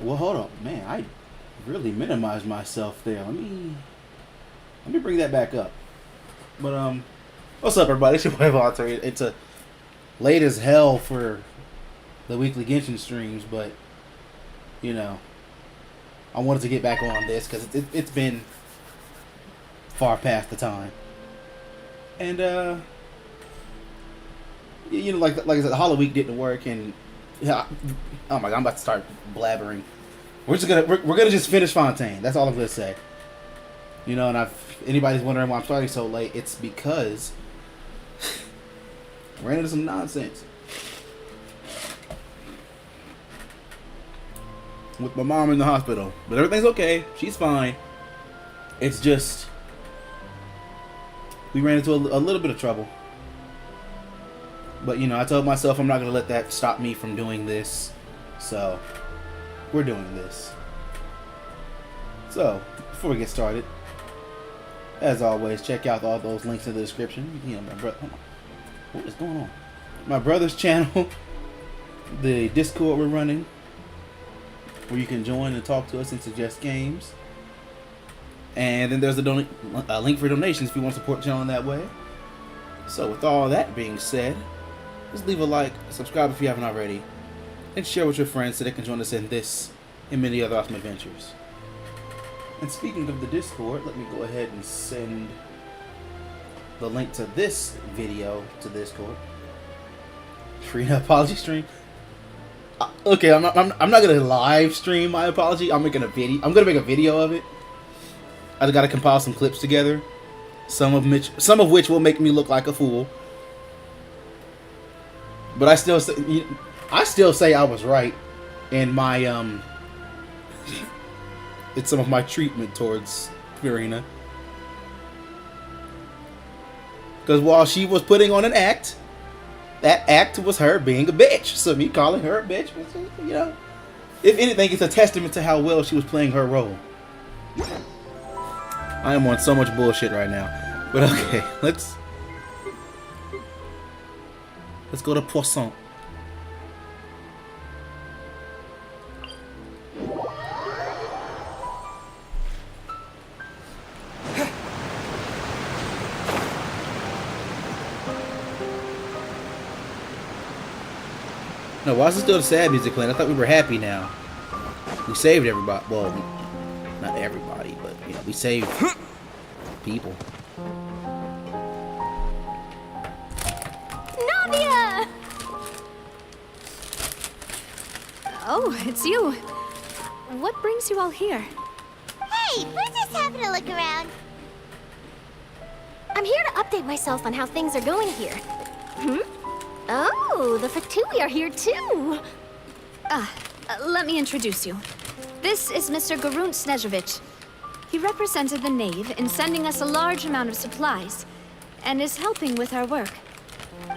Well, hold on, man. I really minimized myself there. Let me bring that back up. But what's up, everybody? It's your boy Walter. It's a late as hell for the weekly Genshin streams, but you know, I wanted to get back on this because it's been far past the time, and you know, like I said, the Hollow Week didn't work, and yeah, oh my god, I'm about to start blabbering. We're gonna just finish Fontaine. That's all I'm gonna say. You know, and if anybody's wondering why I'm starting so late, it's because ran into some nonsense with my mom in the hospital, but everything's okay. She's fine. It's just we ran into a little bit of trouble. But, you know, I told myself I'm not going to let that stop me from doing this. So, we're doing this. So, before we get started, as always, check out all those links in the description. You know, my brother... What is going on? My brother's channel, the Discord we're running, where you can join and talk to us and suggest games. And then there's a link for donations if you want to support the channel in that way. So, with all that being said, just leave a like, subscribe if you haven't already, and share with your friends so they can join us in this and many other awesome adventures. And speaking of the Discord, let me go ahead and send the link to this video to Discord. Free apology stream. Okay, I'm not gonna live stream my apology. I'm making a video. I'm gonna make a video of it. I just gotta compile some clips together, some of which will make me look like a fool. But I still say I was right in my it's some of my treatment towards Farina. Because while she was putting on an act, that act was her being a bitch. So me calling her a bitch was, you know, if anything, it's a testament to how well she was playing her role. I am on so much bullshit right now. But okay, let's go to Poisson. No, why is it still the sad music playing? I thought we were happy now. We saved everybody. Well, not everybody, but you know, we saved people. Navia! Oh, it's you. What brings you all here? Hey, we're just having a look around. I'm here to update myself on how things are going here. Oh, the Fatui are here too. Let me introduce you. This is Mr. Garunt Snežević. He represented the Knave in sending us a large amount of supplies, and is helping with our work.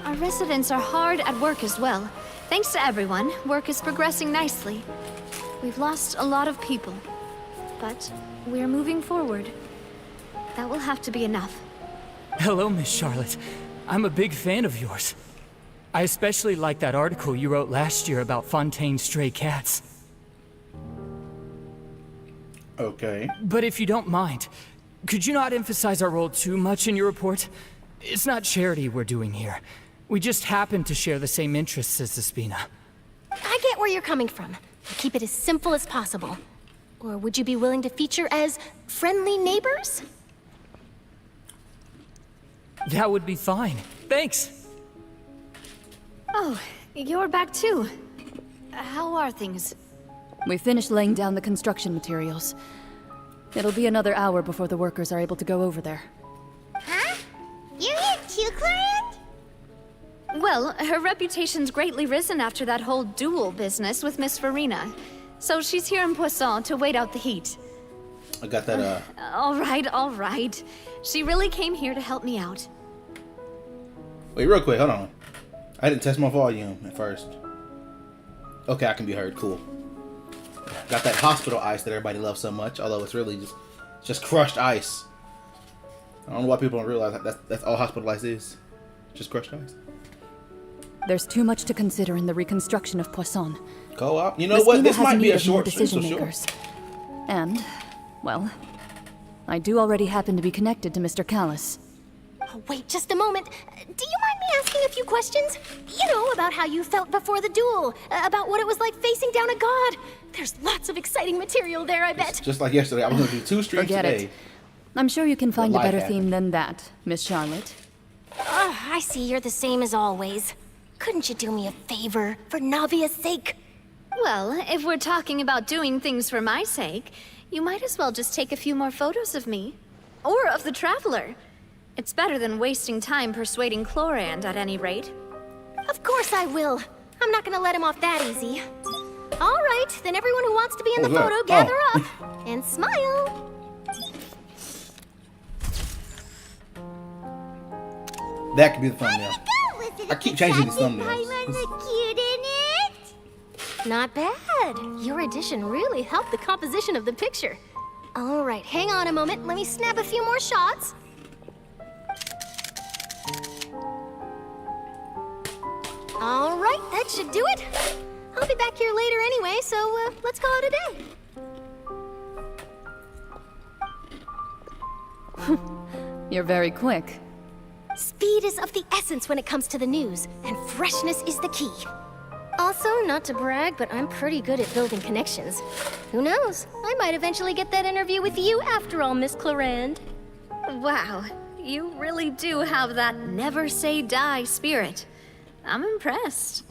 Our residents are hard at work as well. Thanks to everyone, work is progressing nicely. We've lost a lot of people, but we're moving forward. That will have to be enough. Hello, Miss Charlotte. I'm a big fan of yours. I especially like that article you wrote last year about Fontaine's stray cats. Okay. But if you don't mind, could you not emphasize our role too much in your report? It's not charity we're doing here. We just happen to share the same interests as the Spina. I get where you're coming from. Keep it as simple as possible. Or would you be willing to feature as friendly neighbors? That would be fine. Thanks. Oh, you're back too. How are things? We finished laying down the construction materials. It'll be another hour before the workers are able to go over there. Huh? You're here too, Client? Well, her reputation's greatly risen after that whole duel business with Miss Farina. So she's here in Poisson to wait out the heat. I got that, All right. She really came here to help me out. Wait, real quick, hold on. I didn't test my volume at first. Okay, I can be heard. Cool. Got that hospital ice that everybody loves so much, although it's really just crushed ice. I don't know why people don't realize that's all hospital ice is. Just crushed ice. There's too much to consider in the reconstruction of Poisson. Co-op? You know Miss what? Ina This has might be need a of more short stream, so decision sure. makers. And, well, I do already happen to be connected to Mr. Callis. Oh, wait just a moment. Do you mind me asking a few questions? You know, about how you felt before the duel, about what it was like facing down a god. There's lots of exciting material there, I bet. Just like yesterday, I was going to do 2 streams Forget today. it. I'm sure you can find a life better happened. theme than that, Miss Charlotte. I see you're the same as always. Couldn't you do me a favor, for Navia's sake? Well, if we're talking about doing things for my sake, you might as well just take a few more photos of me. Or of the Traveler. It's better than wasting time persuading Chlorand, at any rate. Of course I will. I'm not gonna let him off that easy. All right, then everyone who wants to be in the What was photo, that? gather Oh. up and smile. That could be the thumbnail. I keep changing these thumbnails. Cute in it? Not bad. Your addition really helped the composition of the picture. All right, hang on a moment. Let me snap a few more shots. All right, that should do it. I'll be back here later anyway, so let's call it a day. You're very quick. Speed is of the essence when it comes to the news, and freshness is the key. Also, not to brag, but I'm pretty good at building connections. Who knows? I might eventually get that interview with you after all, Miss Clorand. Wow, you really do have that never say die spirit. I'm impressed.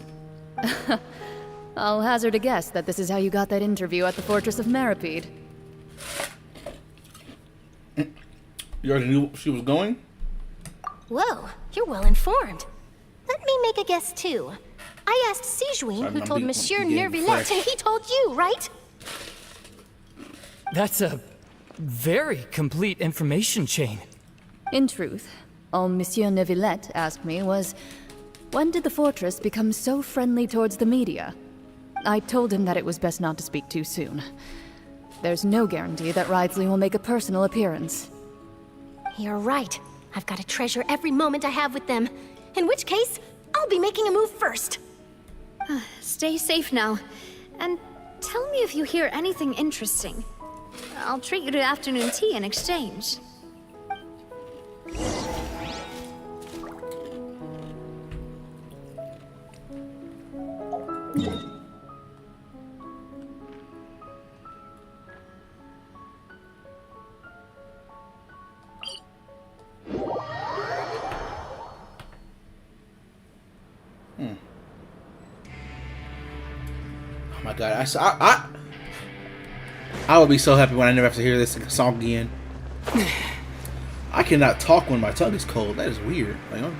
I'll hazard a guess that this is how you got that interview at the Fortress of Maripede. You already knew she was going? Whoa, you're well informed. Let me make a guess too. I asked Sijuin, Sorry, who I'm told being- Monsieur I'm getting Nervillet, fresh. and he told you, right? That's a very complete information chain. In truth, all Monsieur Neuvillette asked me was, when did the fortress become so friendly towards the media? I told him that it was best not to speak too soon. There's no guarantee that Ridsley will make a personal appearance. You're right. I've got to treasure every moment I have with them. In which case, I'll be making a move first. Stay safe now. And tell me if you hear anything interesting. I'll treat you to afternoon tea in exchange. Oh my god, I would be so happy when I never have to hear this song again. I cannot talk when my tongue is cold. That is weird. Like, oh.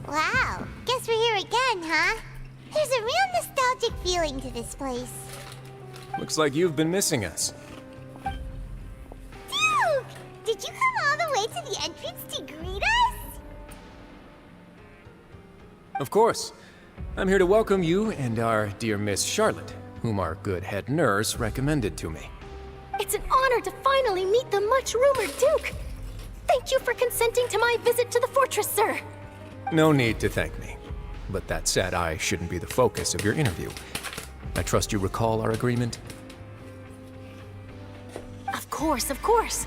Wow, guess we're here again, huh? There's a real nostalgic feeling to this place. Looks like you've been missing us. Duke! Did you come all the way to the entrance to greet us? Of course. I'm here to welcome you and our dear Miss Charlotte, whom our good head nurse recommended to me. It's an honor to finally meet the much-rumored Duke. Thank you for consenting to my visit to the fortress, sir. No need to thank me. But that said, I shouldn't be the focus of your interview. I trust you recall our agreement? Of course, of course.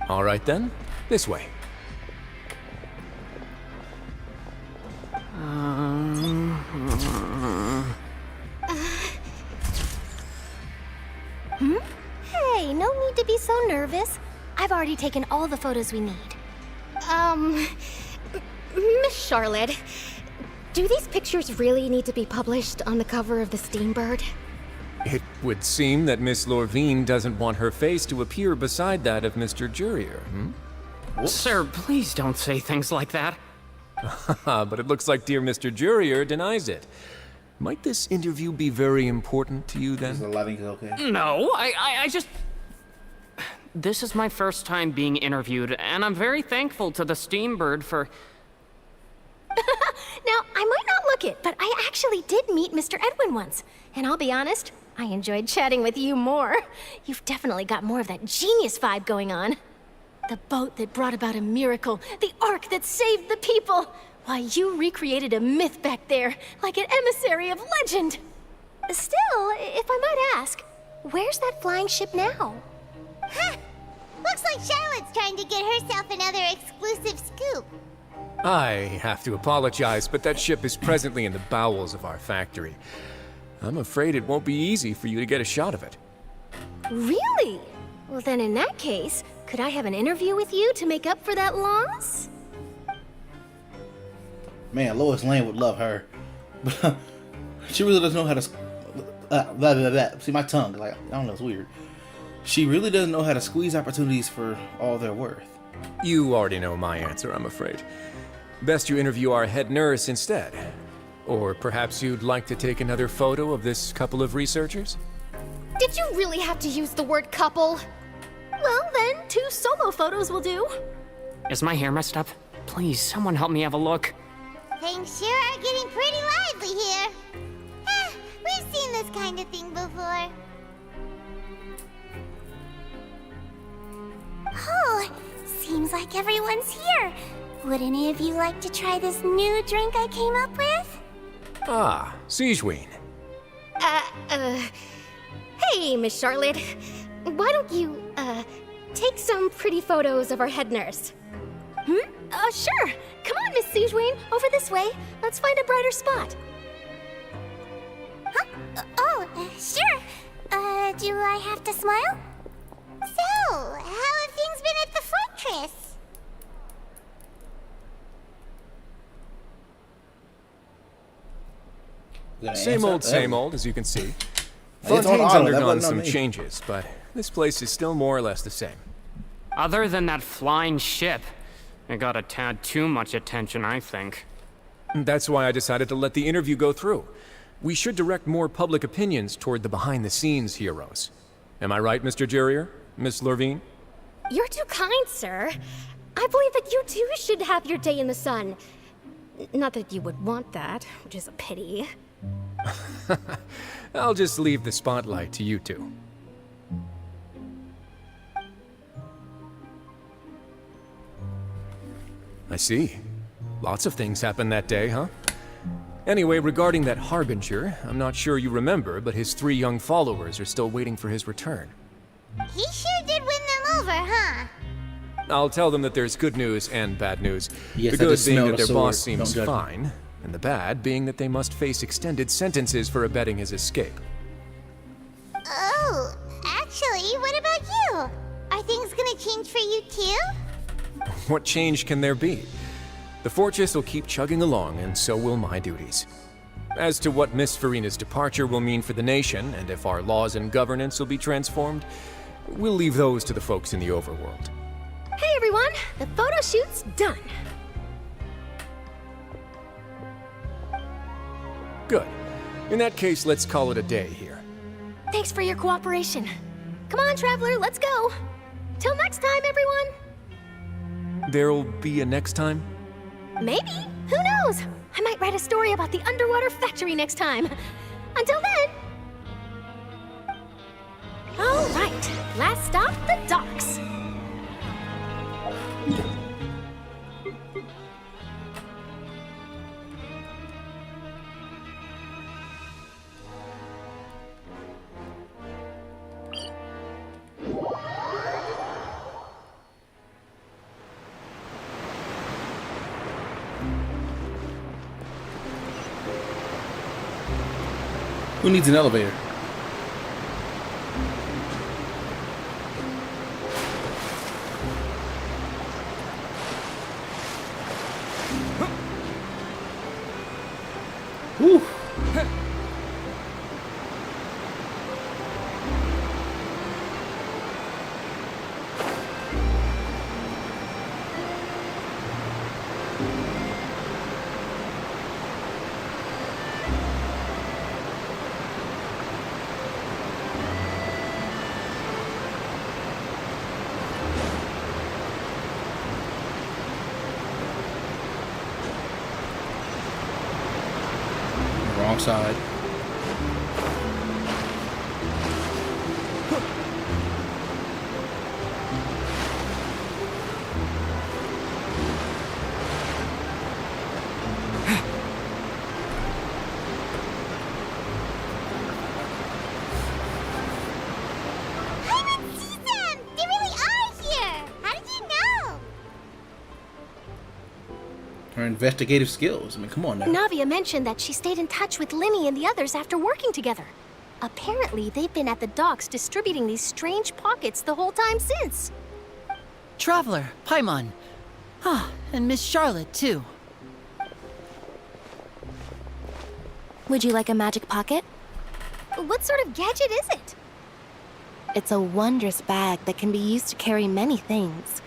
All right then, this way. Hey, no need to be so nervous. I've already taken all the photos we need. Miss Charlotte, do these pictures really need to be published on the cover of the Steambird? It would seem that Miss Lorvine doesn't want her face to appear beside that of Mr. Jurier, Sir, please don't say things like that. But it looks like dear Mr. Jurier denies it. Might this interview be very important to you Is then? the lighting okay? No, I just... This is my first time being interviewed, and I'm very thankful to the Steambird for... Now, I might not look it, but I actually did meet Mr. Edwin once. And I'll be honest, I enjoyed chatting with you more. You've definitely got more of that genius vibe going on. The boat that brought about a miracle, the ark that saved the people. Why, you recreated a myth back there, like an emissary of legend. Still, if I might ask, where's that flying ship now? Huh! Looks like Charlotte's trying to get herself another exclusive scoop. I have to apologize, but that ship is presently in the bowels of our factory. I'm afraid it won't be easy for you to get a shot of it. Really? Well, then in that case, could I have an interview with you to make up for that loss? Man, Lois Lane would love her. But she really doesn't know how to... blah, blah, blah. See, my tongue, like, I don't know, it's weird. She really doesn't know how to squeeze opportunities for all they're worth. You already know my answer, I'm afraid. Best you interview our head nurse instead. Or perhaps you'd like to take another photo of this couple of researchers? Did you really have to use the word couple? Well, then, 2 solo photos will do. Is my hair messed up? Please, someone help me have a look. Things sure are getting pretty lively here. We've seen this kind of thing before. Oh, seems like everyone's here. Would any of you like to try this new drink I came up with? Ah, Siegeween. Hey, Miss Charlotte. Why don't you, take some pretty photos of our head nurse? Sure. Come on, Miss Siegeween, over this way. Let's find a brighter spot. Huh? Sure. Do I have to smile? So, how have things been at the fortress? Same old, as you can see. It's on Fontaine's auto, that undergone wasn't on some me. changes, but this place is still more or less the same. Other than that flying ship, it got a tad too much attention, I think. That's why I decided to let the interview go through. We should direct more public opinions toward the behind-the-scenes heroes. Am I right, Mr. Jurrier? Miss Lurvine? You're too kind, sir. I believe that you too should have your day in the sun. Not that you would want that, which is a pity. I'll just leave the spotlight to you two. I see. Lots of things happened that day, huh? Anyway, regarding that Harbinger, I'm not sure you remember, but his 3 young followers are still waiting for his return. He sure did win them over, huh? I'll tell them that there's good news and bad news. Yes, The I good just being smelled that a their sword. boss seems Don't judge me. fine, and the bad being that they must face extended sentences for abetting his escape. Oh, actually, what about you? Are things gonna change for you too? What change can there be? The fortress will keep chugging along, and so will my duties. As to what Miss Farina's departure will mean for the nation, and if our laws and governance will be transformed, we'll leave those to the folks in the overworld. Hey everyone, the photo shoot's done. Good. In that case, let's call it a day here. Thanks for your cooperation. Come on, Traveler, let's go. Till next time, everyone. There'll be a next time? Maybe. Who knows? I might write a story about the underwater factory next time. Until then. All right, last stop, the docks. Who needs an elevator? Whew. Wrong side. her investigative skills. I mean, come on now. Navia mentioned that she stayed in touch with Linny and the others after working together. Apparently, they've been at the docks distributing these strange pockets the whole time since. Traveler, Paimon. Ah, and Miss Charlotte, too. Would you like a magic pocket? What sort of gadget is it? It's a wondrous bag that can be used to carry many things.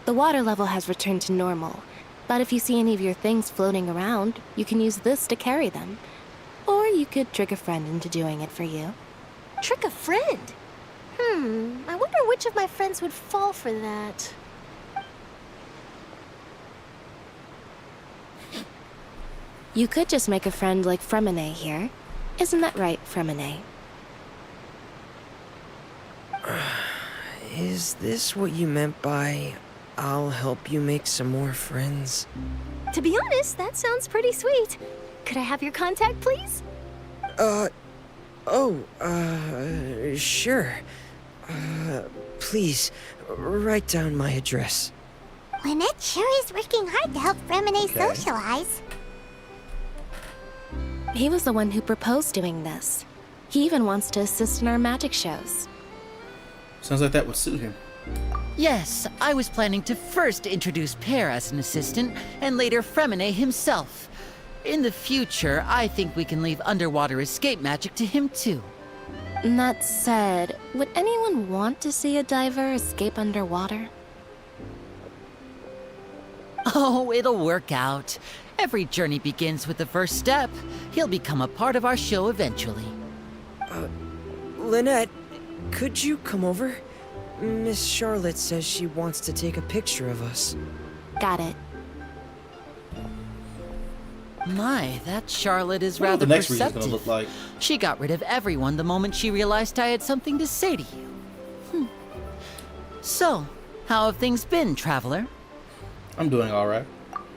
The water level has returned to normal, but if you see any of your things floating around, you can use this to carry them. Or you could trick a friend into doing it for you. Trick a friend? I wonder which of my friends would fall for that. You could just make a friend like Fremine here. Isn't that right, Fremine? Is this what you meant by, I'll help you make some more friends? To be honest, that sounds pretty sweet. Could I have your contact, please? Sure. Please, write down my address. Lynette sure is working hard to help Fremine socialize. He was the one who proposed doing this. He even wants to assist in our magic shows. Sounds like that would suit him. Yes, I was planning to first introduce Pear as an assistant, and later Fremine himself. In the future, I think we can leave underwater escape magic to him too. That said, would anyone want to see a diver escape underwater? Oh, it'll work out. Every journey begins with the first step. He'll become a part of our show eventually. Lynette, could you come over? Miss Charlotte says she wants to take a picture of us. Got it. My, that Charlotte is What rather the next region's perceptive. gonna look like? She got rid of everyone the moment she realized I had something to say to you. So, how have things been, Traveler? I'm doing all right.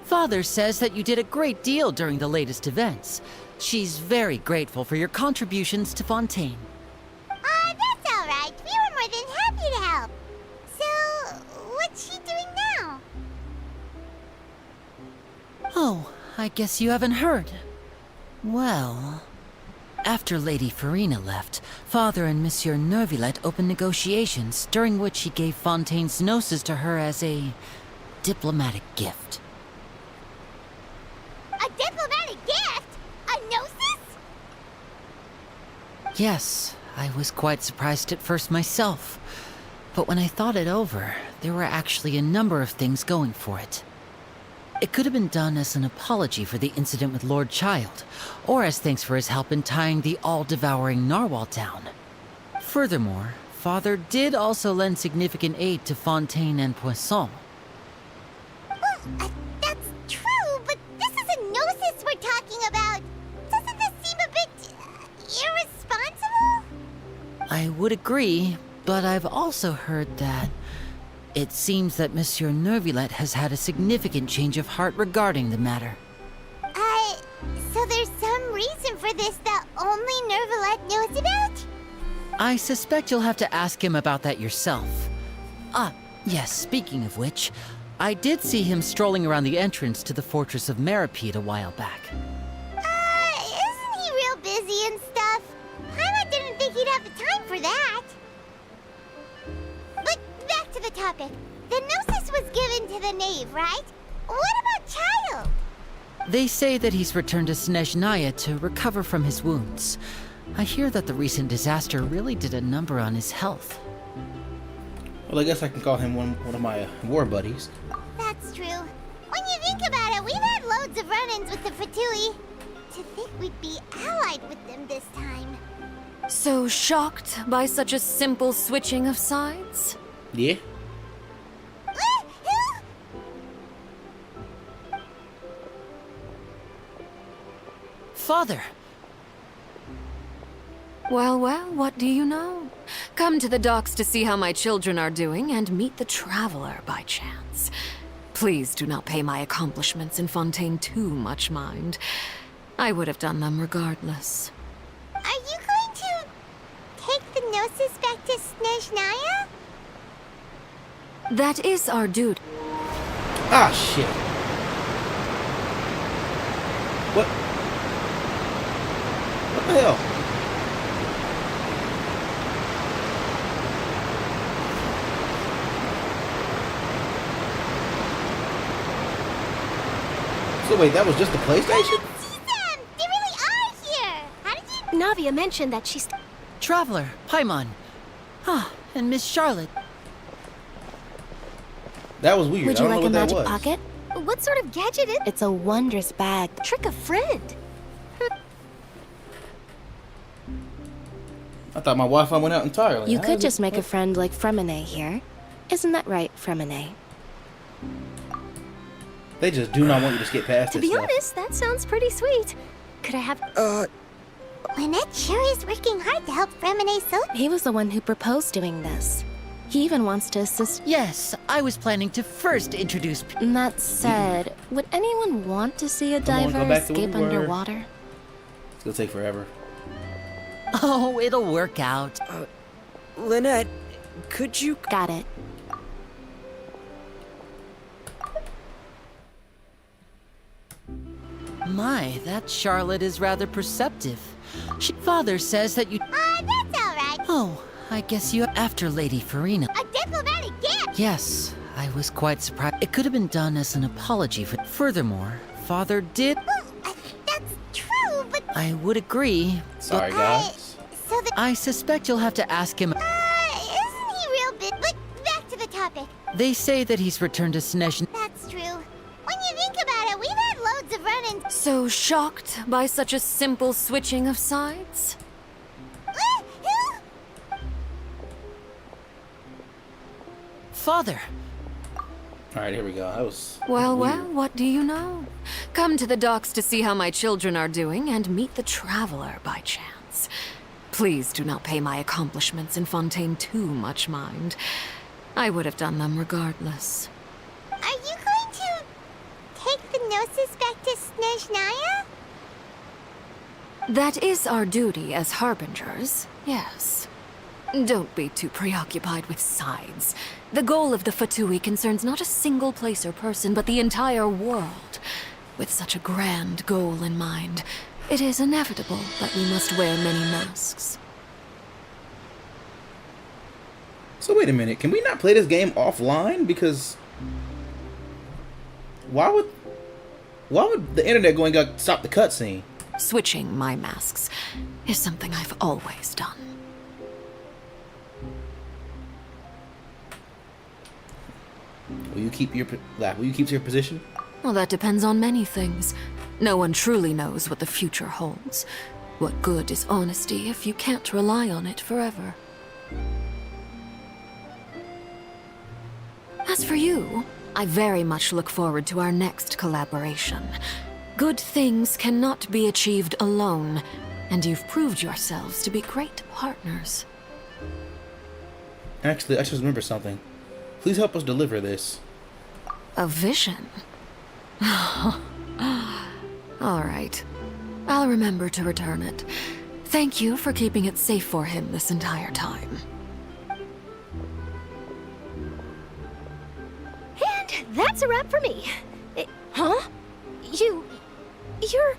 Father says that you did a great deal during the latest events. She's very grateful for your contributions to Fontaine. That's all right. We were more than happy to help. So, what's she doing now? Oh, I guess you haven't heard. Well, after Lady Farina left, Father and Monsieur Neuvillette opened negotiations, during which he gave Fontaine's gnosis to her as a diplomatic gift. A diplomatic gift? A gnosis? Yes, I was quite surprised at first myself. But when I thought it over, there were actually a number of things going for it. It could have been done as an apology for the incident with Lord Child, or as thanks for his help in tying the all-devouring narwhal down. Furthermore, Father did also lend significant aid to Fontaine and Poisson. Well, that's true, but this is a gnosis we're talking about. Doesn't this seem a bit irresponsible? I would agree, but I've also heard that it seems that Monsieur Neuvillette has had a significant change of heart regarding the matter. So there's some reason for this that only Neuvillette knows about? I suspect you'll have to ask him about that yourself. Ah, yes, speaking of which, I did see him strolling around the entrance to the Fortress of Meripede a while back. Isn't he real busy and stuff? Paimon didn't think he'd have the time for that. But back to the topic. The gnosis was given to the knave, right? What about Child? They say that he's returned to Snezhnaya to recover from his wounds. I hear that the recent disaster really did a number on his health. Well, I guess I can call him one of my war buddies. That's true. When you think about it, we've had loads of run-ins with the Fatui. To think we'd be allied with them this time. So shocked by such a simple switching of sides? Yeah. Father! Well, what do you know? Come to the docks to see how my children are doing and meet the Traveler by chance. Please do not pay my accomplishments in Fontaine too much mind. I would have done them regardless. Are you going to take the gnosis back to Snezhnaya? That is our duty. Ah, shit. What? What the hell? So wait, that was just the PlayStation? See them! They really are here! How did you... Navia mentioned that she's... Traveler, Paimon. Ah, and Miss Charlotte. That was weird. Would I you don't like know a what that magic was. pocket? What sort of gadget is... It's a wondrous bag. Trick a friend. I thought my Wi-Fi went out entirely. You How could is just it- make a friend like Fremine here. Isn't that right, Fremine? They just do not want you to skip past To this be stuff. honest, that sounds pretty sweet. Could I have... Lynette sure is working hard to help Fremine so... He was the one who proposed doing this. He even wants to assist. Yes, I was planning to first introduce. That said, would anyone want to see a Come on, go diver back to where escape we were. underwater? It's gonna take forever. Oh, it'll work out. Lynette, could you... Got it. My, that Charlotte is rather perceptive. Father says that you. That's alright. Oh, I guess you. After Lady Farina. A diplomatic gift! Yes, I was quite surprised. It could have been done as an apology for. Furthermore, Father did. Well, that's true, but... I would agree. Sorry, guys. So the... I suspect you'll have to ask him. isn't he real big? But back to the topic. They say that he's returned to Snesh. That's true. When you think about it, we've had loads of run-ins. So shocked by such a simple switching of sides? Father. All right, here we go. That was Well, weird. well, what do you know? Come to the docks to see how my children are doing and meet the traveler by chance. Please do not pay my accomplishments in Fontaine too much mind. I would have done them regardless. Are you going to take the Gnosis back to Snezhnaya? That is our duty as harbingers, yes. Don't be too preoccupied with sides. The goal of the Fatui concerns not a single place or person, but the entire world. With such a grand goal in mind, it is inevitable that we must wear many masks. So wait a minute. Can we not play this game offline? Because why would the internet going to stop the cutscene? Switching my masks is something I've always done. Will you keep your position? Well, that depends on many things. No one truly knows what the future holds. What good is honesty if you can't rely on it forever? As for you, I very much look forward to our next collaboration. Good things cannot be achieved alone, and you've proved yourselves to be great partners. Actually, I just remember something. Please help us deliver this. A vision? All right. I'll remember to return it. Thank you for keeping it safe for him this entire time. And that's a wrap for me. Huh? You're...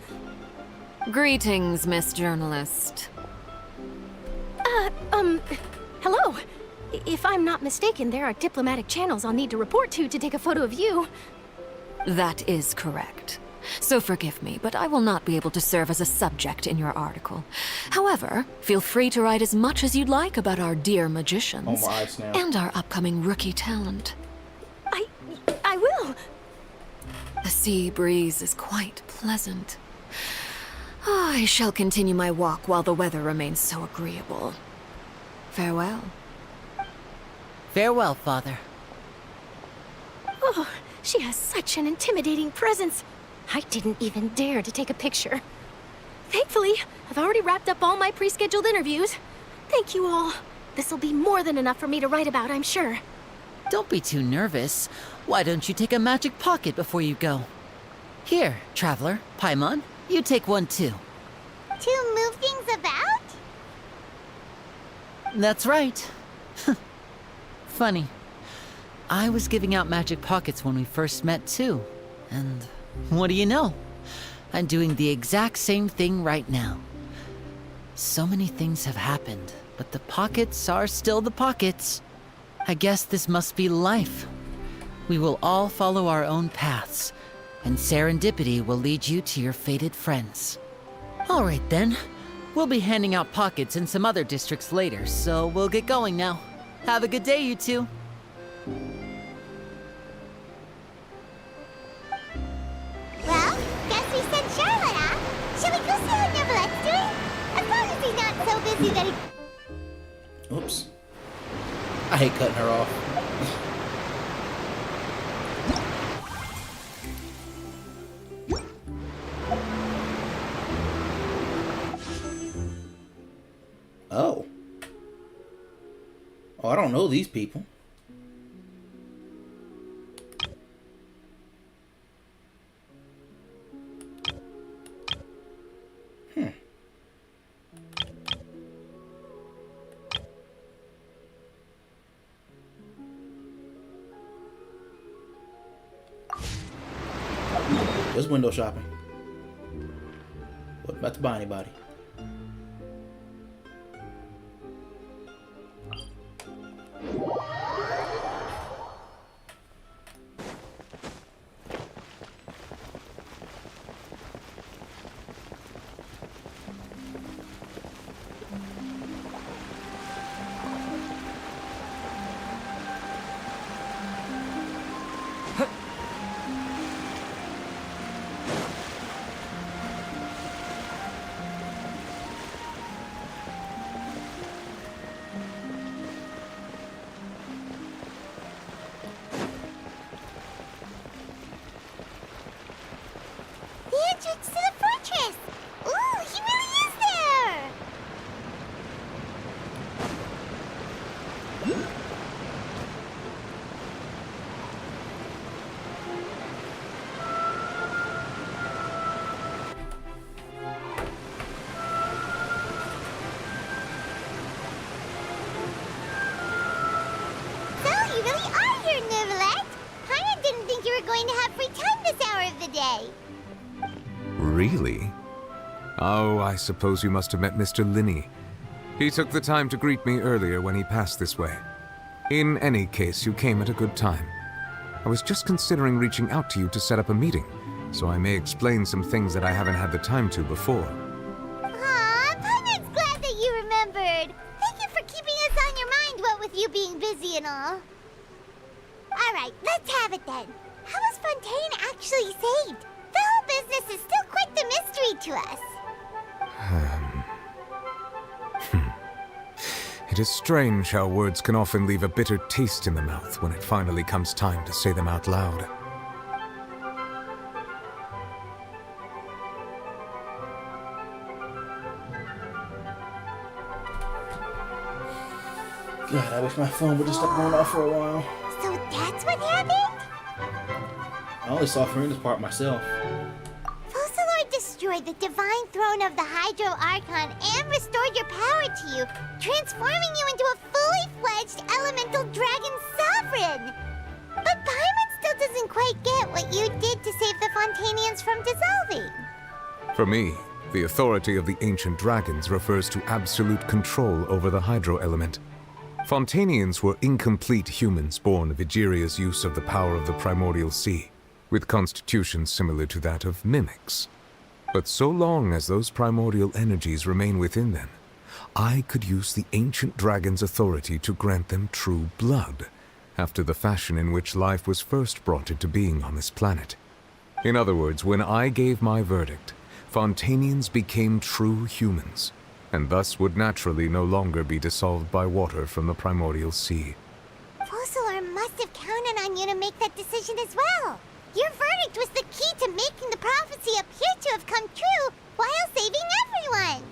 Greetings, Miss Journalist. Hello. If I'm not mistaken, there are diplomatic channels I'll need to report to take a photo of you. That is correct. So forgive me, but I will not be able to serve as a subject in your article. However, feel free to write as much as you'd like about our dear magicians Oh my snap. and our upcoming rookie talent. I will. The sea breeze is quite pleasant. I shall continue my walk while the weather remains so agreeable. Farewell. Farewell, Father. Oh, she has such an intimidating presence. I didn't even dare to take a picture. Thankfully, I've already wrapped up all my pre-scheduled interviews. Thank you all. This'll be more than enough for me to write about, I'm sure. Don't be too nervous. Why don't you take a magic pocket before you go? Here, Traveler, Paimon, you take one too. To move things about? That's right. Funny. I was giving out magic pockets when we first met too. And what do you know? I'm doing the exact same thing right now. So many things have happened, but the pockets are still the pockets. I guess this must be life. We will all follow our own paths, and serendipity will lead you to your fated friends. All right then. We'll be handing out pockets in some other districts later, so we'll get going now. Have a good day, you two. Well, guess we sent Charlotte off. Shall we go see how Neverlette's doing? As long as he's not so busy that he... Oops. I hate cutting her off. Oh. Oh, I don't know these people. Just window shopping. What about to buy anybody? entrance to the fortress! Ooh, he really is there! So, you really are here, Neverlet! Paimon didn't think you were going to have free time this hour of the day. Really? Oh, I suppose you must have met Mr. Linney. He took the time to greet me earlier when he passed this way. In any case, you came at a good time. I was just considering reaching out to you to set up a meeting, so I may explain some things that I haven't had the time to before. Aw, Paimon's glad that you remembered. Thank you for keeping us on your mind, what with you being busy and all. Alright, let's have it then. How was Fontaine actually saved? The whole business is still quite the mystery to us. It is strange how words can often leave a bitter taste in the mouth when it finally comes time to say them out loud. God, I wish my phone would just stop going off for a while. So that's what happened? I only saw Farina's part myself. Focalor destroyed the divine throne of the Hydro Archon and restored your power to you, transforming you into a fully fledged elemental dragon sovereign. But Paimon still doesn't quite get what you did to save the Fontainians from dissolving. For me, the authority of the ancient dragons refers to absolute control over the hydro element. Fontainians were incomplete humans born of Egeria's use of the power of the primordial sea, with constitutions similar to that of mimics. But so long as those primordial energies remain within them, I could use the ancient dragon's authority to grant them true blood, after the fashion in which life was first brought into being on this planet. In other words, when I gave my verdict, Fontainians became true humans, and thus would naturally no longer be dissolved by water from the primordial sea. Focalor must have counted on you to make that decision as well. Your verdict was the key to making the prophecy appear to have come true while saving everyone.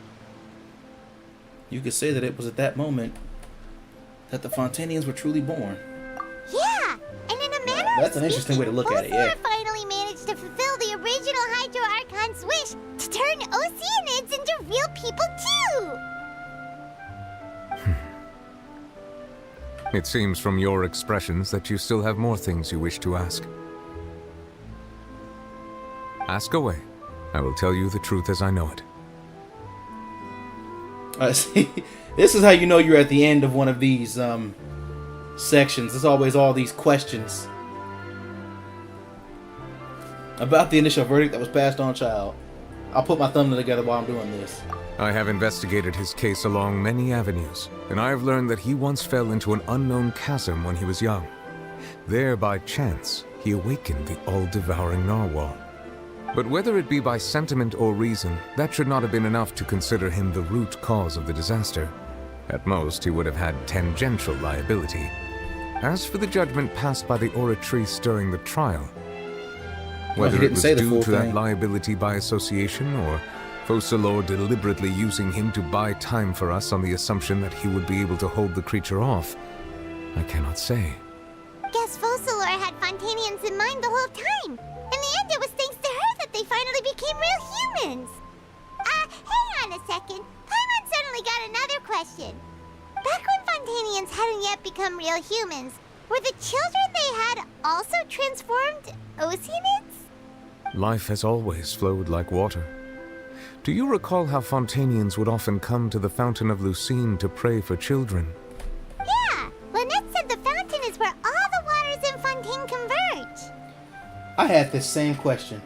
You could say that it was at that moment that the Fontainians were truly born. Yeah, and in a manner That's an interesting way to look at it, yeah. Focalor finally managed to fulfill the original Hydro Archon's wish to turn Oceanids into real people too. It seems from your expressions that you still have more things you wish to ask. Ask away. I will tell you the truth as I know it. See, this is how you know you're at the end of one of these sections. There's always all these questions about the initial verdict that was passed on child. I'll put my thumbnail together while I'm doing this. I have investigated his case along many avenues, and I have learned that he once fell into an unknown chasm when he was young. There, by chance, he awakened the all-devouring narwhal. But whether it be by sentiment or reason, that should not have been enough to consider him the root cause of the disaster. At most, he would have had tangential liability. As for the judgment passed by the oratrice during the trial, whether it was due to that liability by association, or Focalors deliberately using him to buy time for us on the assumption that he would be able to hold the creature off, I cannot say. Guess Focalors had Fontainians in mind the whole time. In the end, it was thanks to her that they finally became real humans. Hang on a second. Paimon suddenly got another question. Back when Fontainians hadn't yet become real humans, were the children they had also transformed Oceanids? Life has always flowed like water. Do you recall how Fontainians would often come to the Fountain of Lucine to pray for children? Yeah, Lynette said the fountain is where all the waters in Fontaine converge. I had this same question.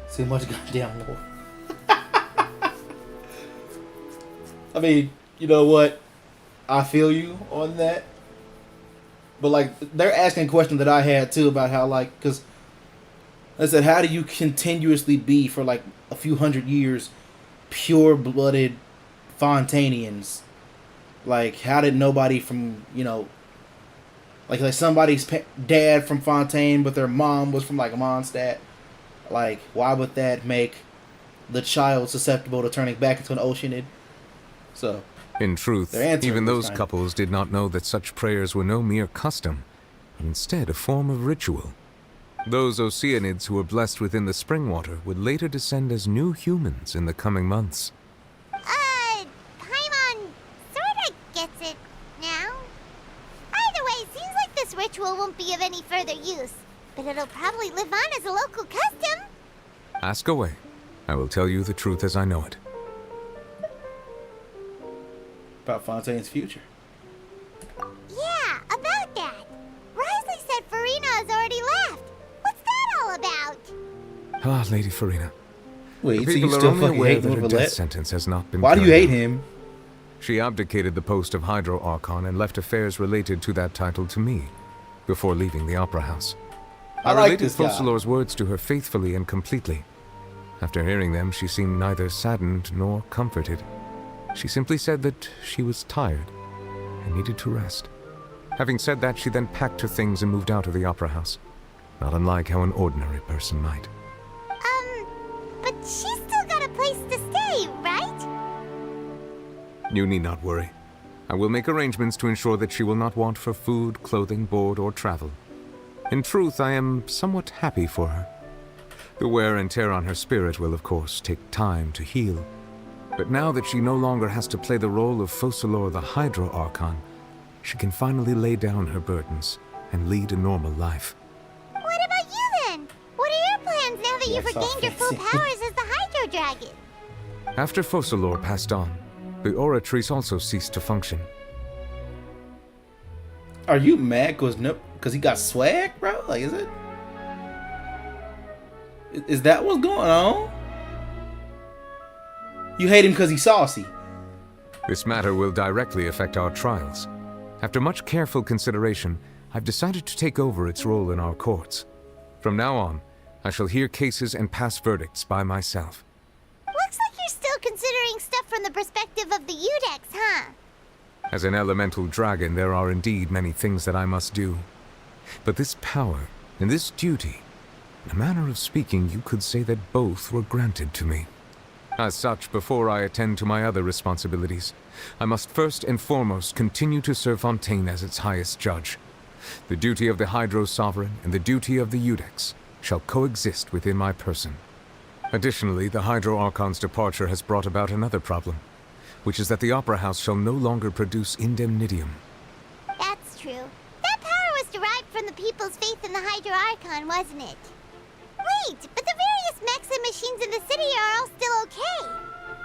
So much goddamn lore. I mean, you know what? I feel you on that. But like, they're asking a question that I had too about how, like, because I said, how do you continuously be for like a few hundred years pure-blooded Fontainians? Like, how did nobody from, you know, like somebody's dad from Fontaine, but their mom was from like Mondstadt? Like, why would that make the child susceptible to turning back into an Oceanid? So, in truth, even those couples did not know that such prayers were no mere custom, but instead a form of ritual. Those Oceanids who were blessed within the spring water would later descend as new humans in the coming months. Paimon sorta gets it now. Either way, seems like this ritual won't be of any further use, but it'll probably live on as a local custom. Ask away. I will tell you the truth as I know it. About Fontaine's future. Yeah, about that. Risley said Farina has already left. What's that all about? Ah, Lady Farina. Wait, the so you people still are only fucking aware hate that her Novelet? death sentence has not been Why do you carried hate out. him? She abdicated the post of Hydro Archon and left affairs related to that title to me, before leaving the Opera House. I like related this guy. Focalors' words to her faithfully and completely. After hearing them, she seemed neither saddened nor comforted. She simply said that she was tired and needed to rest. Having said that, she then packed her things and moved out of the Opera House, not unlike how an ordinary person might. But she's still got a place to stay, right? You need not worry. I will make arrangements to ensure that she will not want for food, clothing, board, or travel. In truth, I am somewhat happy for her. The wear and tear on her spirit will, of course, take time to heal. But now that she no longer has to play the role of Focalors the Hydro Archon, she can finally lay down her burdens and lead a normal life. What about you then? What are your plans now that you've regained your full powers as the Hydro Dragon? After Focalors passed on, the Oratrice also ceased to function. Are you mad because he got swag, bro? Like, is it? Is that what's going on? You hate him because he's saucy. This matter will directly affect our trials. After much careful consideration, I've decided to take over its role in our courts. From now on, I shall hear cases and pass verdicts by myself. Looks like you're still considering stuff from the perspective of the Udex, huh? As an elemental dragon, there are indeed many things that I must do. But this power and this duty, in a manner of speaking, you could say that both were granted to me. As such, before I attend to my other responsibilities, I must first and foremost continue to serve Fontaine as its highest judge. The duty of the Hydro Sovereign and the duty of the Udex shall coexist within my person. Additionally, the Hydro Archon's departure has brought about another problem, which is that the Opera House shall no longer produce indemnitium. That's true. That power was derived from the people's faith in the Hydro Archon, wasn't it? Wait, but the various these mechs and machines in the city are all still okay.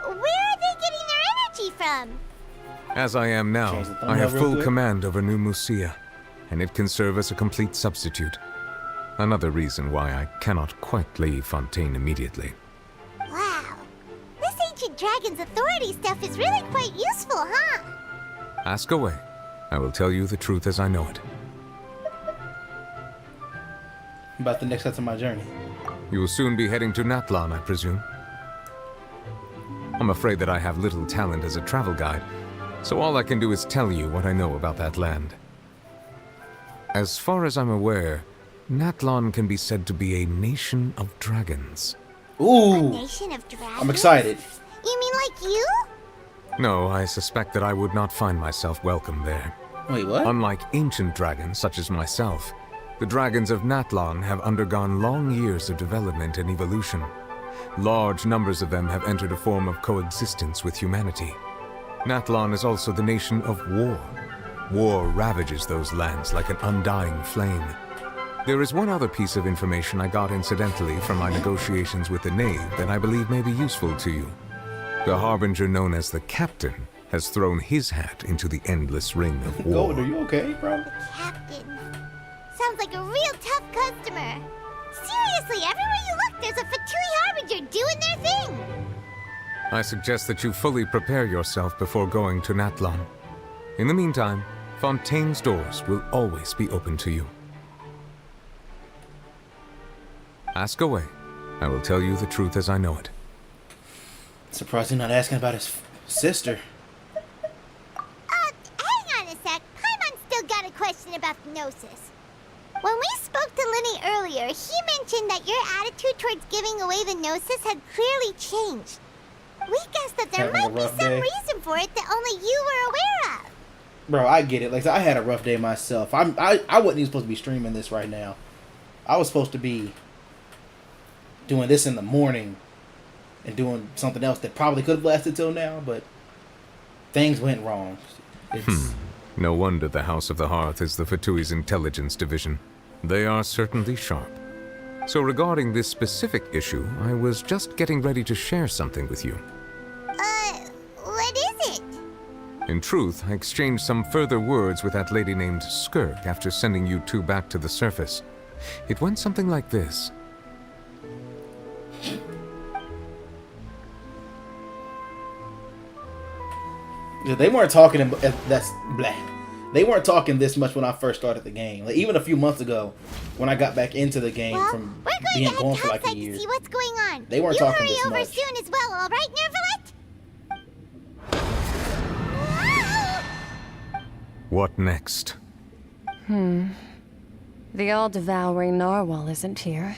Where are they getting their energy from? As I am now, Change the I thumbnail have real full quick. command over New Musia, and it can serve as a complete substitute. Another reason why I cannot quite leave Fontaine immediately. Wow. This ancient dragon's authority stuff is really quite useful, huh? Ask away. I will tell you the truth as I know it. About the next steps of my journey. You will soon be heading to Natlan, I presume. I'm afraid that I have little talent as a travel guide, so all I can do is tell you what I know about that land. As far as I'm aware, Natlan can be said to be a nation of dragons. Ooh, Nation of dragons? I'm excited. You mean like you? No, I suspect that I would not find myself welcome there. Wait, what? Unlike ancient dragons such as myself, the dragons of Natlan have undergone long years of development and evolution. Large numbers of them have entered a form of coexistence with humanity. Natlan is also the nation of war. War ravages those lands like an undying flame. There is one other piece of information I got incidentally from my negotiations with the Knave that I believe may be useful to you. The Harbinger known as the Captain has thrown his hat into the endless ring of war. Gold, are you okay, bro? Captain. Sounds like a real tough customer. Seriously, everywhere you look, there's a Fatui Harbinger doing their thing. I suggest that you fully prepare yourself before going to Natlan. In the meantime, Fontaine's doors will always be open to you. Ask away. I will tell you the truth as I know it. Surprised he's not asking about his sister. Hang on a sec. Paimon still got a question about the Gnosis. When we spoke to Linny earlier, he mentioned that your attitude towards giving away the Gnosis had clearly changed. We guessed that there Having a might be rough some day. reason for it that only you were aware of. Bro, I get it. Like, I had a rough day myself. I wasn't even supposed to be streaming this right now. I was supposed to be doing this in the morning and doing something else that probably could have lasted till now, but things went wrong. It's No wonder the House of the Hearth is the Fatui's intelligence division. They are certainly sharp. So regarding this specific issue, I was just getting ready to share something with you. What is it? In truth, I exchanged some further words with that lady named Skirk after sending you two back to the surface. It went something like this. They weren't talking. That's blah. They weren't talking this much when I first started the game. Like, even a few months ago, when I got back into the game from We're going being to head gone for like a topside to year. see what's going on. They weren't you talking hurry this over much. soon as well, all right, Nervalet? What next? The all-devouring narwhal isn't here,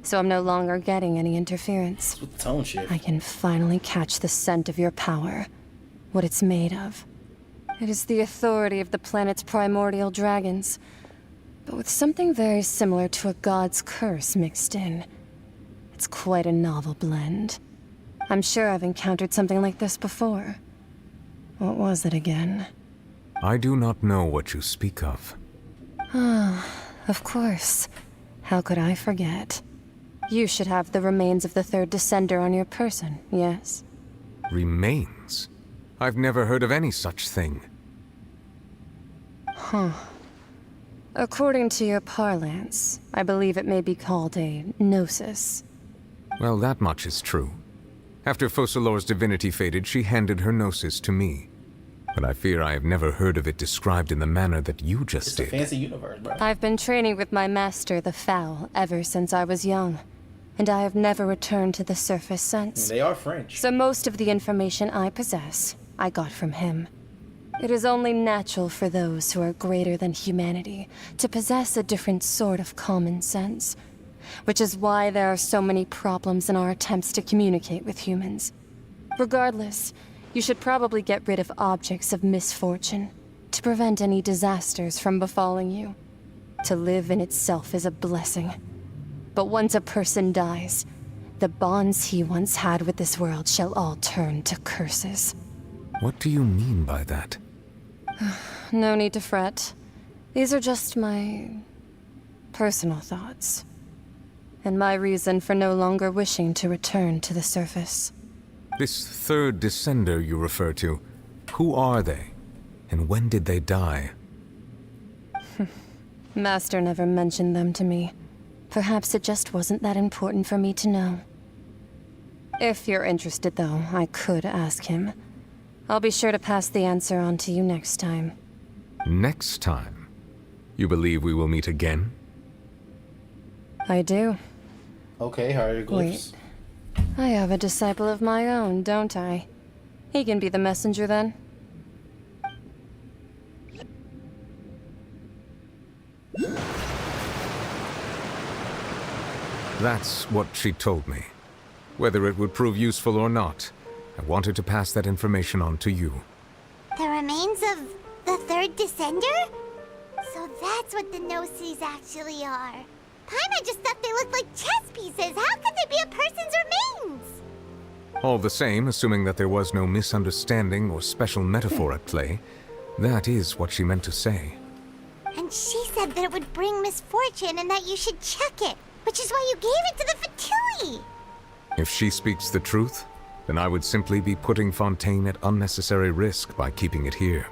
so I'm no longer getting any interference. With the tone shift. I can finally catch the scent of your power, what it's made of. It is the authority of the planet's primordial dragons, but with something very similar to a god's curse mixed in. It's quite a novel blend. I'm sure I've encountered something like this before. What was it again? I do not know what you speak of. Of course. How could I forget? You should have the remains of the third descender on your person, yes? Remains? I've never heard of any such thing. According to your parlance, I believe it may be called a gnosis. Well, that much is true. After Focalor's divinity faded, she handed her gnosis to me. But I fear I have never heard of it described in the manner that you just It's a did. fancy universe, bro. I've been training with my master, the Fowl, ever since I was young, and I have never returned to the surface since. They are French. So most of the information I possess, I got from him. It is only natural for those who are greater than humanity to possess a different sort of common sense, which is why there are so many problems in our attempts to communicate with humans. Regardless, you should probably get rid of objects of misfortune to prevent any disasters from befalling you. To live in itself is a blessing. But once a person dies, the bonds he once had with this world shall all turn to curses. What do you mean by that? No need to fret. These are just my personal thoughts. and my reason for no longer wishing to return to the surface. This third descender you refer to, who are they? And when did they die? Master never mentioned them to me. Perhaps it just wasn't that important for me to know. If you're interested, though, I could ask him. I'll be sure to pass the answer on to you next time. Next time? You believe we will meet again? I do. Okay, hieroglyphs. Wait. I have a disciple of my own, don't I? He can be the messenger then. That's what she told me. Whether it would prove useful or not, I wanted to pass that information on to you. The remains of the third descender? So that's what the Gnosis actually are. Paimon just thought they looked like chess pieces. How could they be a person's remains? All the same, assuming that there was no misunderstanding or special metaphor at play, that is what she meant to say. And she said that it would bring misfortune and that you should check it, which is why you gave it to the Fatui. If she speaks the truth, then I would simply be putting Fontaine at unnecessary risk by keeping it here.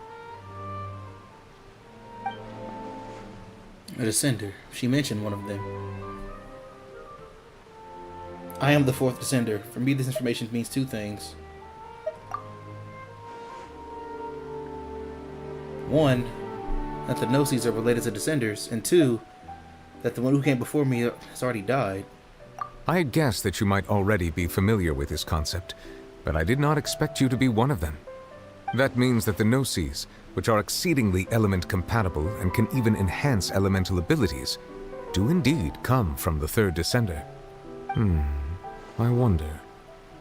A descender. She mentioned one of them. I am the fourth descender. For me, this information means two things. One, that the Gnosis are related to descenders, and two, that the one who came before me has already died. I had guessed that you might already be familiar with this concept, but I did not expect you to be one of them. That means that the Gnosis, which are exceedingly element-compatible and can even enhance elemental abilities, do indeed come from the third descender. I wonder,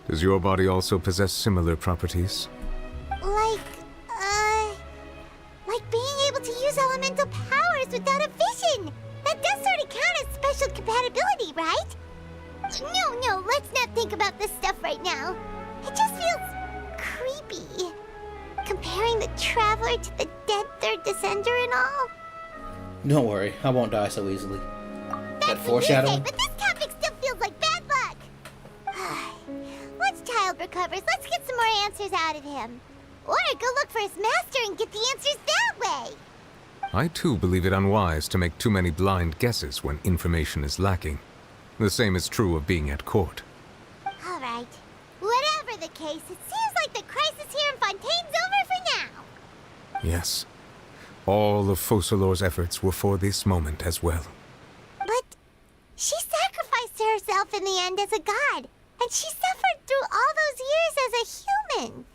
does your body also possess similar properties? Like being able to use elemental powers without a vision. That does sort of count as special compatibility, right? No, let's not think about this stuff right now. It just feels creepy. Comparing the Traveler to the dead third descender and all. Don't worry, I won't die so easily. That's foreshadowing? but this topic still feels like bad luck. Once Child recovers, let's get some more answers out of him. Or go look for his master and get the answers that way. I too believe it unwise to make too many blind guesses when information is lacking. The same is true of being at court. All right. Whatever the case, it seems like the crisis here in Fontaine's over for now. Yes. All of Focalor's efforts were for this moment as well. But she sacrificed herself in the end as a god, and she suffered through all those years as a human.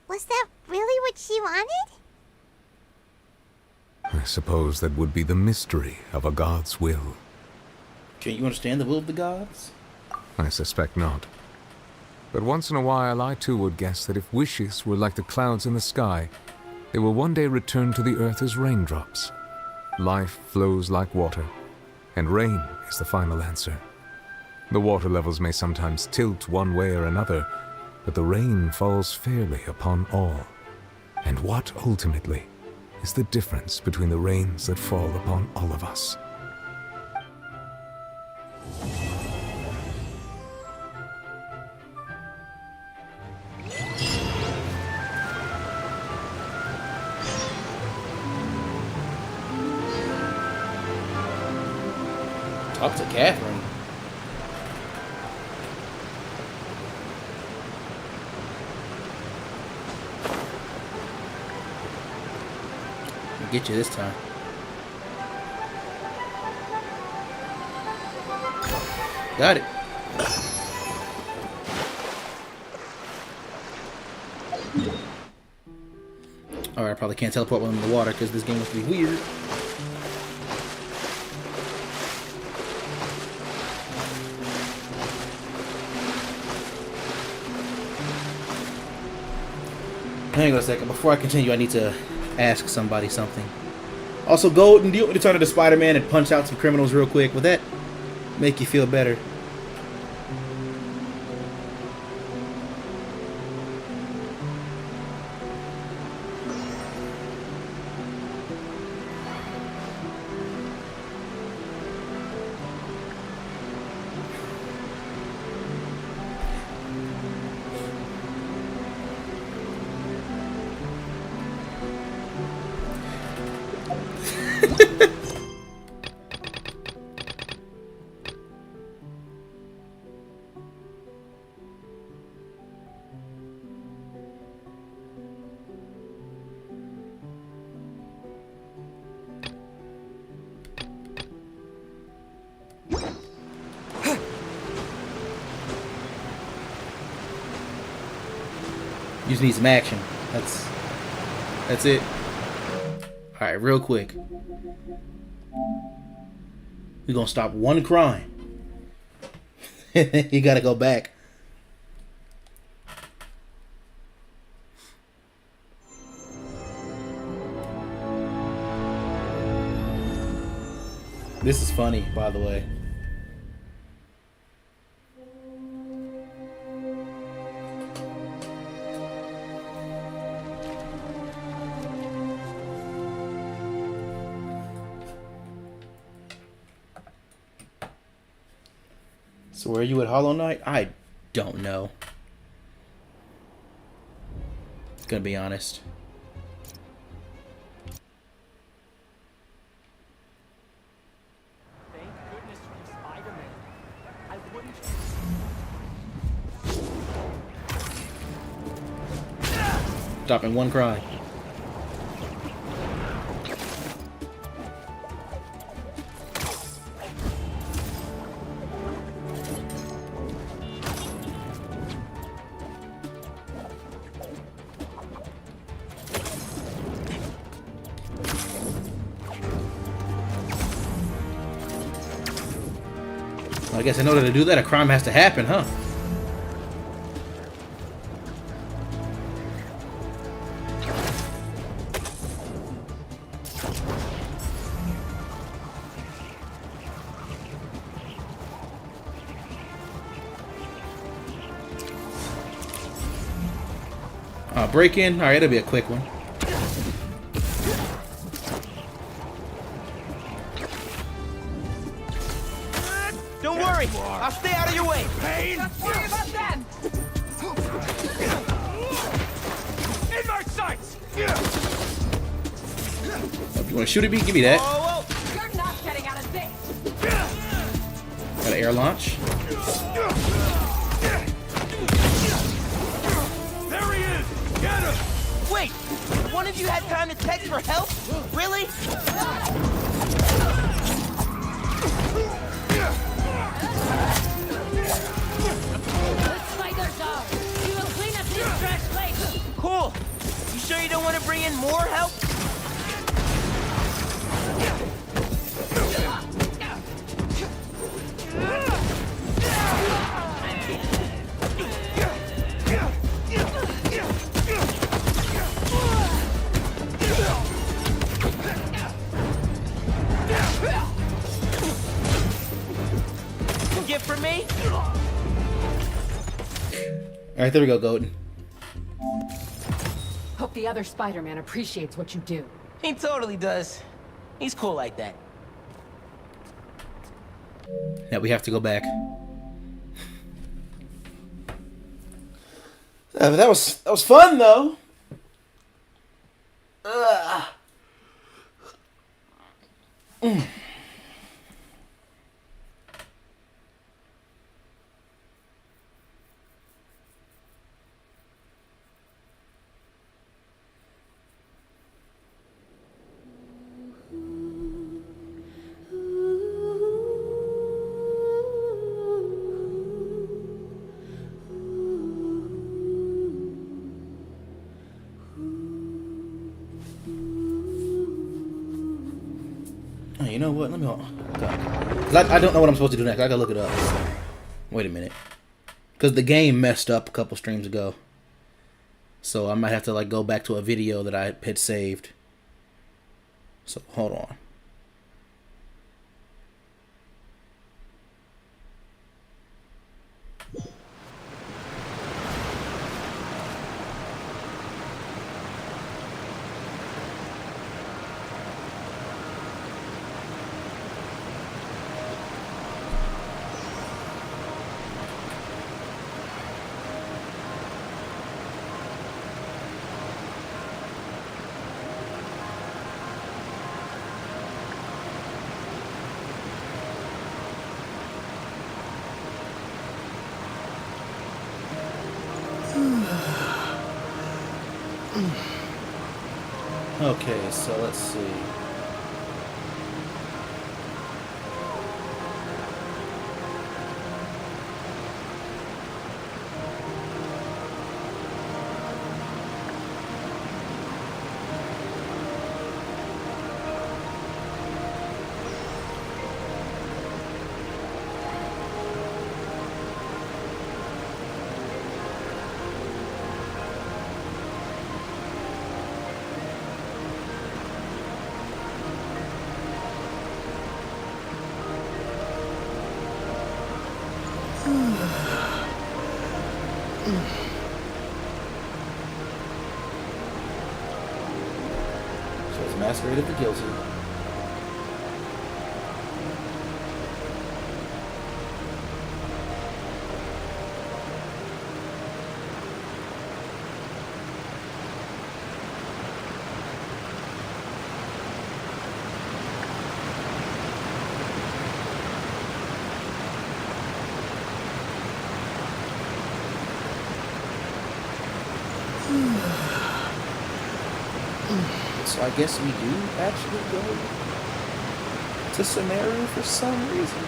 Was that really what she wanted? I suppose that would be the mystery of a god's will. Can you understand the will of the gods? I suspect not. But once in a while, I too would guess that if wishes were like the clouds in the sky, they will one day return to the earth as raindrops. Life flows like water, and rain is the final answer. The water levels may sometimes tilt one way or another, but the rain falls fairly upon all. And what, ultimately, is the difference between the rains that fall upon all of us? Talk to Catherine. I'll get you this time. Got it. Alright, I probably can't teleport when I'm in the water because this game must be weird. Hang on a second. Before I continue, I need to ask somebody something. Also, Golden, do you want me to turn into Spider-Man and punch out some criminals real quick? Would that make you feel better? You just need some action. That's it. Alright, real quick. We're gonna stop one crime. You gotta go back. This is funny, by the way. So where are you at Hollow Knight? I don't know. Gonna be honest. Thank goodness for Spider-Man. I wouldn't. Stopping one crime. I guess in order to do that, a crime has to happen, huh? Break in? Alright, it'll be a quick one. Don't worry, I'll stay out of your way. Pain? Don't worry about them. In my sights! If you want to shoot at me, give me that. Whoa, You're not getting out of this. Got an air launch. there he is! Get him! Wait, one of you had time to text for help? Really? Cool. You sure you don't want to bring in more help? Gift for me? Alright, there we go, Golden. Hope the other Spider-Man appreciates what you do. He totally does. He's cool like that. Now we have to go back. But that was fun though. You know what? Let me cause I don't know what I'm supposed to do next. I gotta look it up. Wait a minute. Because the game messed up a couple streams ago. So I might have to like go back to a video that I had saved. So hold on. Okay, so let's see. So it's Masquerade of the Guilty. So I guess we do actually go to Samaria for some reason.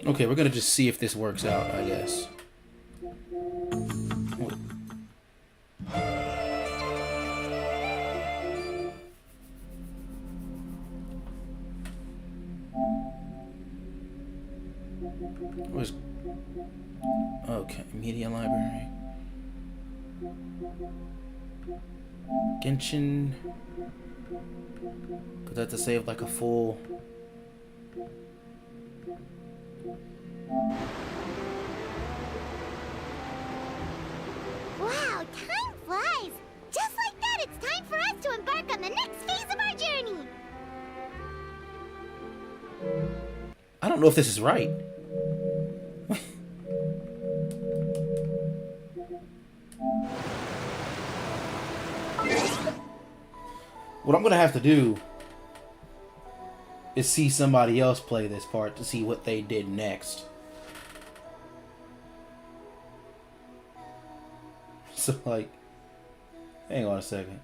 Okay, we're gonna just see if this works out, I guess. Where's... Okay, media library. Genshin. Cause I have to save like a full... Wow, time flies! Just like that, it's time for us to embark on the next phase of our journey! I don't know if this is right. What I'm gonna have to do is see somebody else play this part to see what they did next. So, like, hang on a second.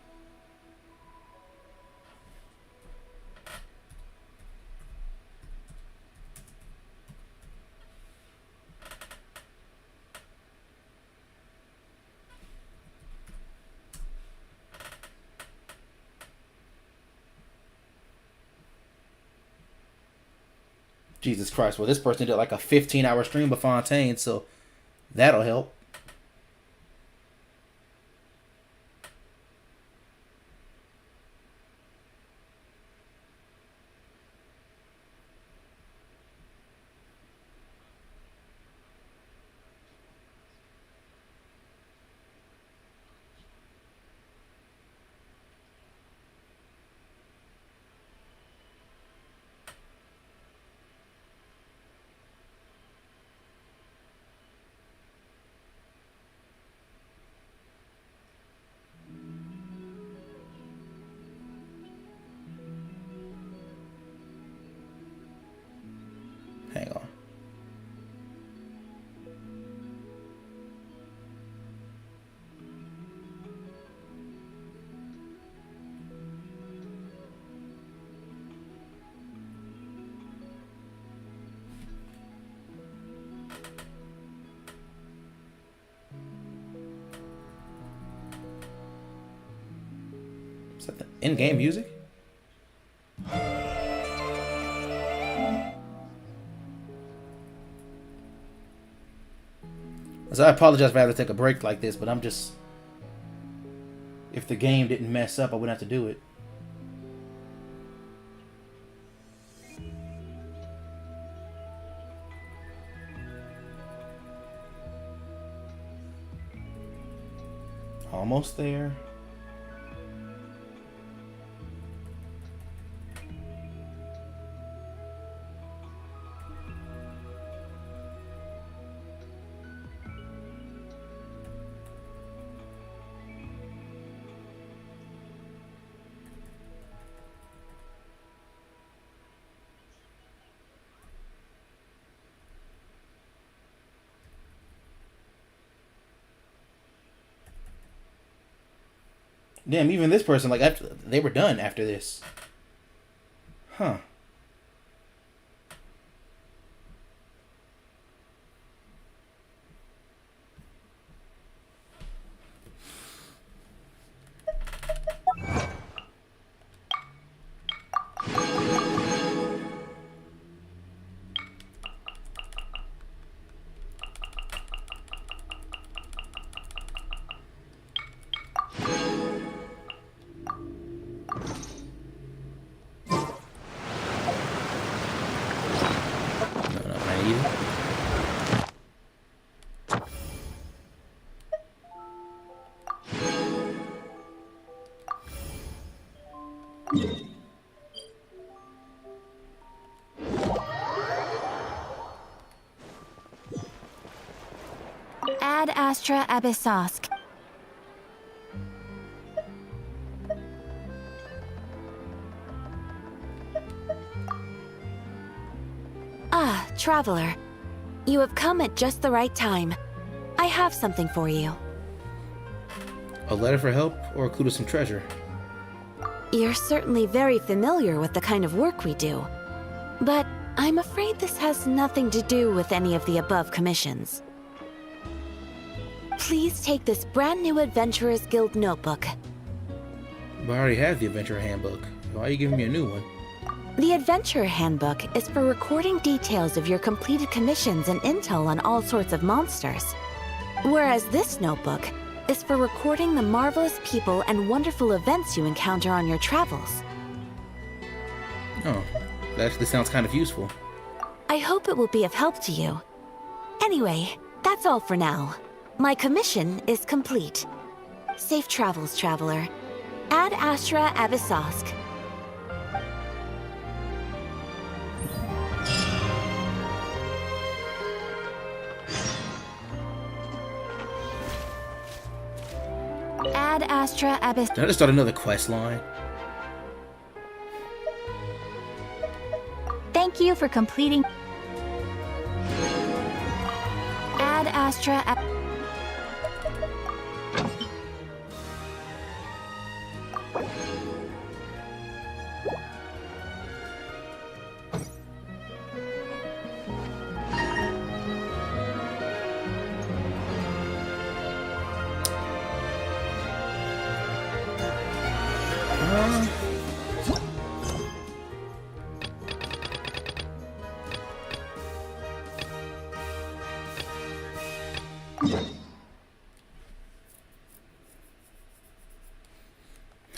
Jesus Christ. Well, this person did like a 15-hour stream of Fontaine, so that'll help. Hang on. Is that the in-game music? So I apologize if I have to take a break like this, but I'm just... If the game didn't mess up, I wouldn't have to do it. Almost there. Damn, even this person, like, after they were done after this. Huh. Ad Astra Abyssosk. Ah, traveler. You have come at just the right time. I have something for you. A letter for help or a clue to some treasure? You're certainly very familiar with the kind of work we do. But I'm afraid this has nothing to do with any of the above commissions. Please take this brand new Adventurers Guild notebook. But I already have the Adventurer Handbook. Why are you giving me a new one? The Adventurer Handbook is for recording details of your completed commissions and intel on all sorts of monsters. Whereas this notebook is for recording the marvelous people and wonderful events you encounter on your travels. Oh, that actually sounds kind of useful. I hope it will be of help to you. Anyway, that's all for now. My commission is complete. Safe travels, traveler. Ad Astra Abyssosk. Ad Astra Abyss. Did I just start another quest line? Thank you for completing. Ad Astra.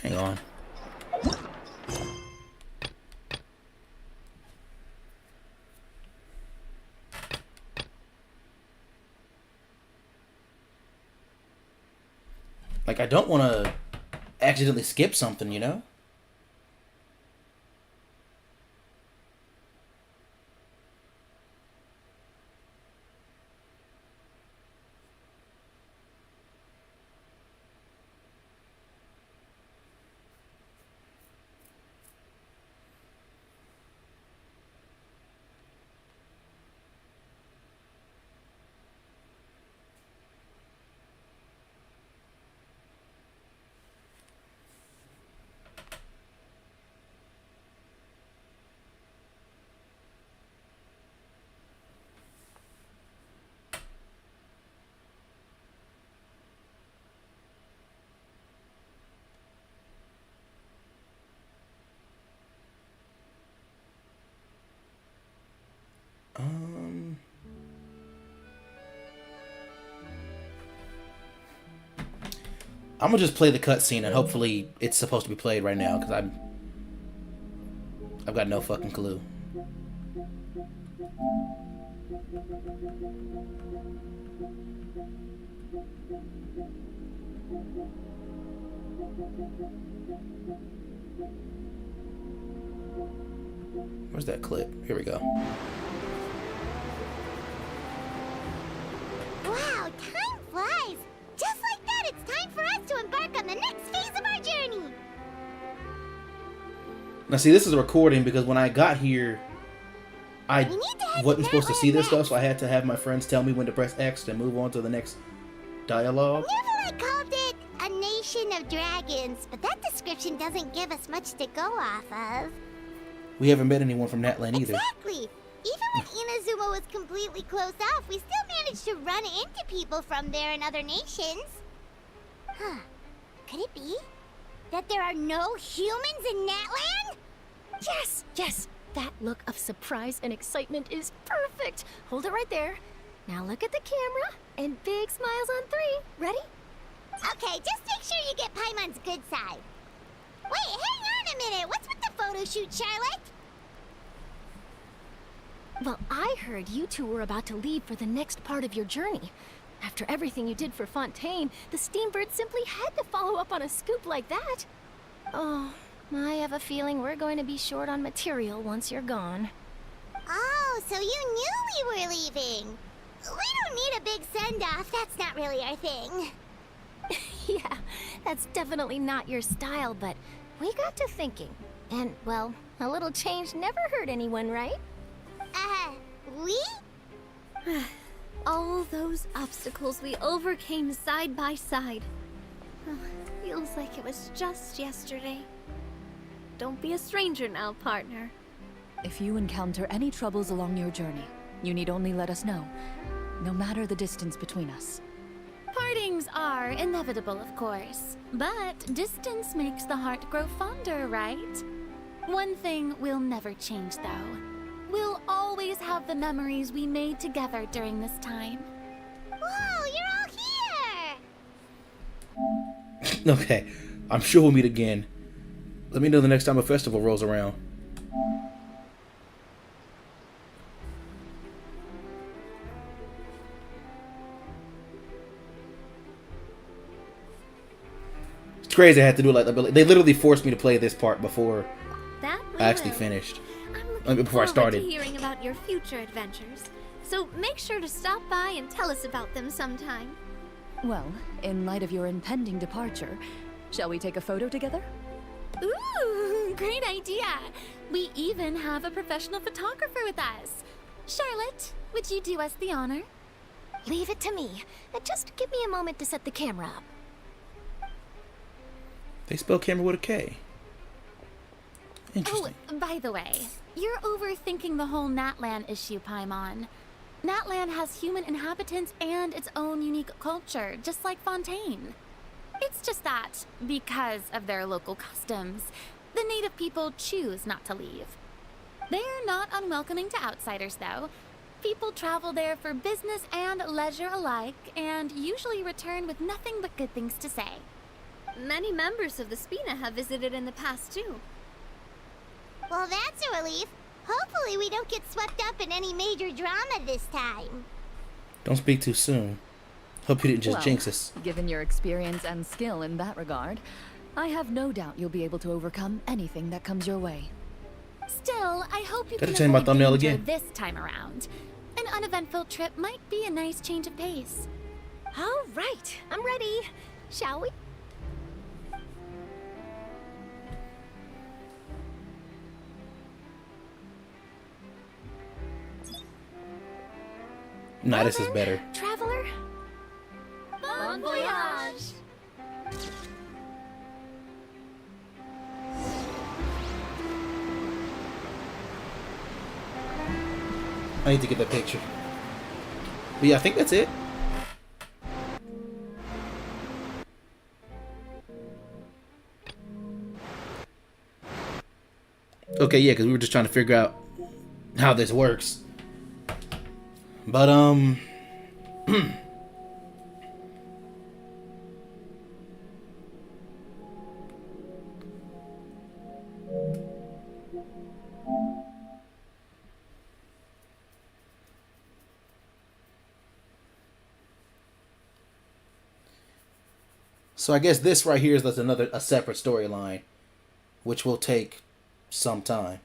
Hang on. Like, I don't want to accidentally skip something, you know? I'm gonna just play the cutscene and hopefully it's supposed to be played right now because I've got no fucking clue. Where's that clip? Here we go. Wow, time flies! Just like that, it's time for us to embark on the next phase of our journey! Now see, this is a recording because when I got here, I wasn't supposed to see this stuff, so I had to have my friends tell me when to press X to move on to the next dialogue. Never called it a nation of dragons, but that description doesn't give us much to go off of. We haven't met anyone from that land either. Exactly! Even when Inazuma was completely closed off, we still managed to run into people from there in other nations. Huh. Could it be that there are no humans in Natland? Yes, yes. That look of surprise and excitement is perfect. Hold it right there. Now look at the camera and big smiles on 3. Ready? Okay, just make sure you get Paimon's good side. Wait, hang on a minute. What's with the photo shoot, Charlotte? Well, I heard you two were about to leave for the next part of your journey. After everything you did for Fontaine, the Steambird simply had to follow up on a scoop like that. Oh, I have a feeling we're going to be short on material once you're gone. Oh, so you knew we were leaving. We don't need a big send-off. That's not really our thing. Yeah, that's definitely not your style, but we got to thinking. And, well, a little change never hurt anyone, right? We? All those obstacles we overcame side by side. Feels like it was just yesterday. Don't be a stranger now, partner. If you encounter any troubles along your journey, you need only let us know, no matter the distance between us. Partings are inevitable, of course, but distance makes the heart grow fonder, right? One thing will never change, though. We'll always have the memories we made together during this time. Whoa, you're all here! Okay, I'm sure we'll meet again. Let me know the next time a festival rolls around. It's crazy I had to do it like that. They literally forced me to play this part before I actually finished. Before I started. To hearing about your future adventures. So make sure to stop by and tell us about them sometime. Well, in light of your impending departure, shall we take a photo together? Ooh, great idea! We even have a professional photographer with us. Charlotte, would you do us the honor? Leave it to me. Just give me a moment to set the camera up. They spell camera with a K. Interesting. Oh, by the way, you're overthinking the whole Natland issue, Paimon. Natland has human inhabitants and its own unique culture, just like Fontaine. It's just that, because of their local customs, the native people choose not to leave. They're not unwelcoming to outsiders, though. People travel there for business and leisure alike, and usually return with nothing but good things to say. Many members of the Spina have visited in the past, too. Well, that's a relief. Hopefully we don't get swept up in any major drama this time. Don't speak too soon. Hope you didn't just jinx us. Given your experience and skill in that regard, I have no doubt you'll be able to overcome anything that comes your way. Still, I hope you Gotta can change my avoid thumbnail danger again. this time around. An uneventful trip might be a nice change of pace. All right, I'm ready. Shall we? Nah, this is better. Traveler? Bon voyage! I need to get that picture. But yeah, I think that's it. Okay, yeah, because we were just trying to figure out how this works. But, So I guess this right here is a separate storyline, which will take some time.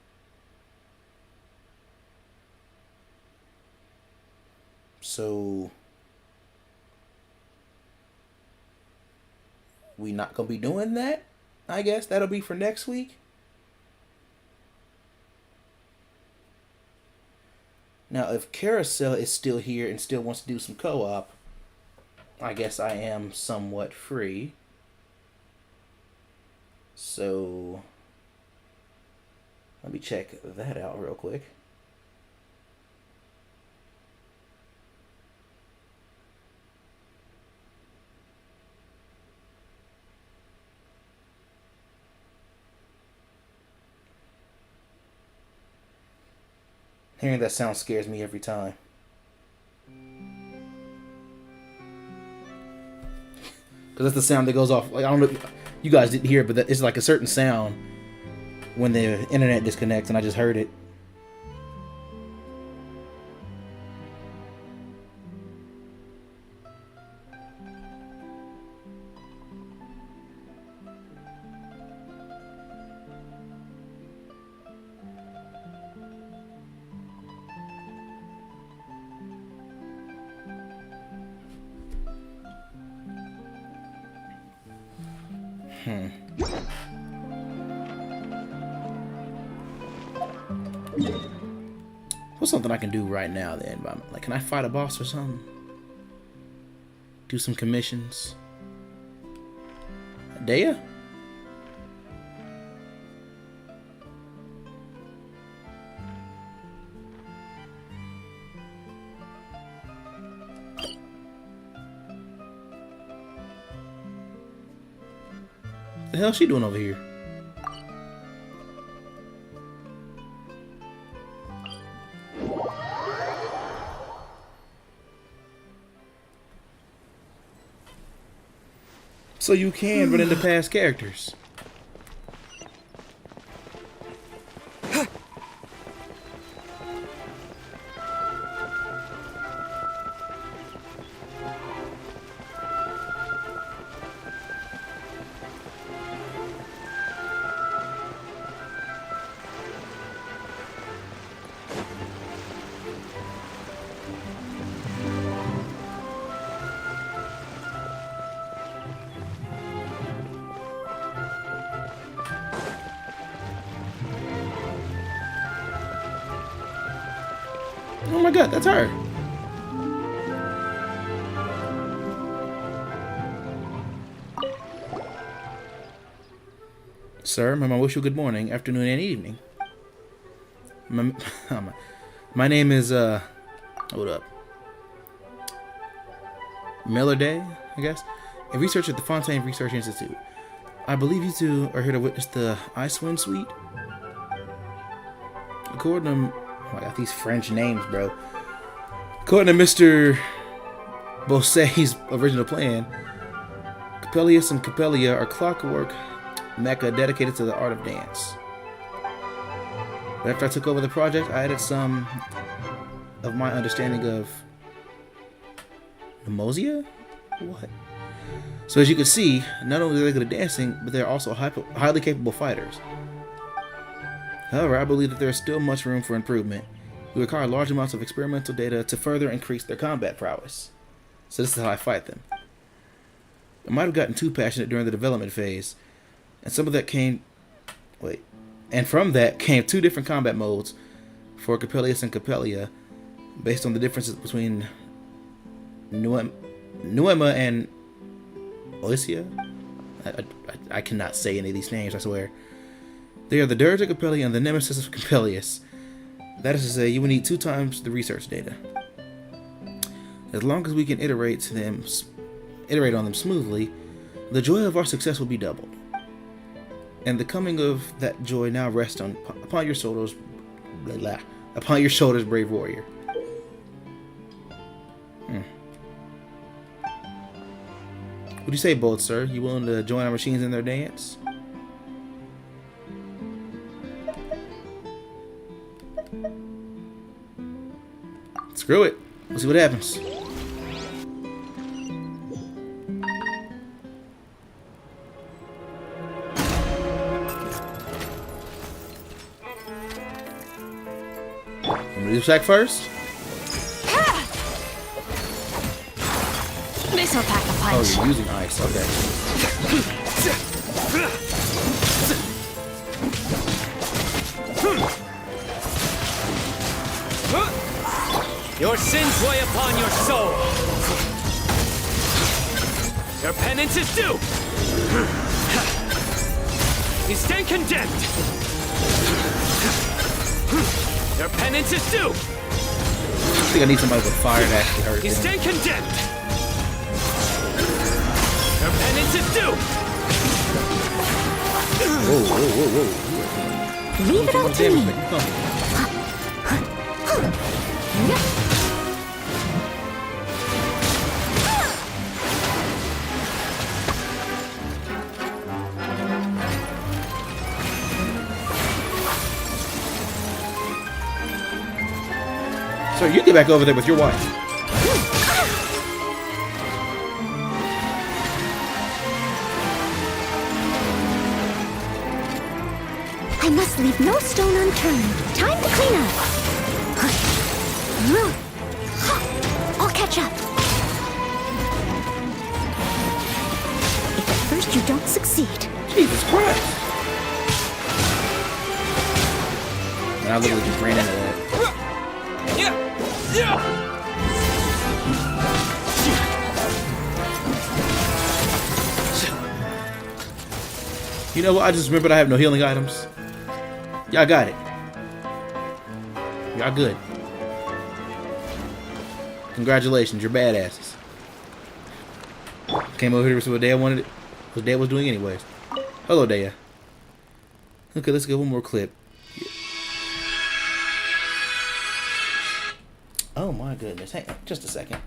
So we not gonna be doing that? I guess that'll be for next week. Now, if Carousel is still here and still wants to do some co-op, I guess I am somewhat free. So let me check that out real quick. Hearing that sound scares me every time. Because that's the sound that goes off. Like, I don't know if you guys didn't hear it, but it's like a certain sound when the internet disconnects, and I just heard it. What's something I can do right now then? Like, can I fight a boss or something? Do some commissions? Dea? The hell's she doing over here? So you can run into past characters. Oh my god, that's her. Sir, I wish you good morning, afternoon, and evening. My name is, hold up. Miller Day, I guess. A researcher at the Fontaine Research Institute. I believe you two are here to witness the Icewind Suite. According to... Oh, I got these French names, bro. According to Mr. Bosse's original plan, Coppelius and Coppelia are clockwork mecca dedicated to the art of dance. But after I took over the project, I added some of my understanding of Nemosia? What? So as you can see, not only are they good at dancing, but they're also highly capable fighters. However, I believe that there is still much room for improvement. We require large amounts of experimental data to further increase their combat prowess. So this is how I fight them. I might have gotten too passionate during the development phase, and some of that came... Wait. And from that came two different combat modes for Coppelius and Coppelia, based on the differences between Nuema and Oisia? I cannot say any of these names, I swear. They are the dirge of Coppelia and the nemesis of Coppelius. That is to say, you will need 2 times the research data. As long as we can iterate on them smoothly, the joy of our success will be doubled. And the coming of that joy now rests upon your shoulders, brave warrior. What do you say, bold sir? You willing to join our machines in their dance? Screw it. Let's see what happens. Loose attack first? This'll pack a Oh, punch. you're using ice. Okay. Your sins weigh upon your soul. Your penance is due. You stand condemned. Your penance is due. I think I need somebody with fire to actually hurt You him. stand condemned. Your penance is due. Whoa, whoa, whoa, whoa. Leave it all to me. So you get back over there with your wife. I must leave no stone unturned. Time to clean up. I'll catch up. If at first you don't succeed. Jesus Christ. And I literally just ran into that. You know what? I just remembered I have no healing items. Y'all got it. Y'all good. Congratulations, you're badasses. Came over here to see what Dad wanted it. What Dad was doing anyways. Hello, Dad. Okay, let's get one more clip. Oh my goodness. Hang on just a second.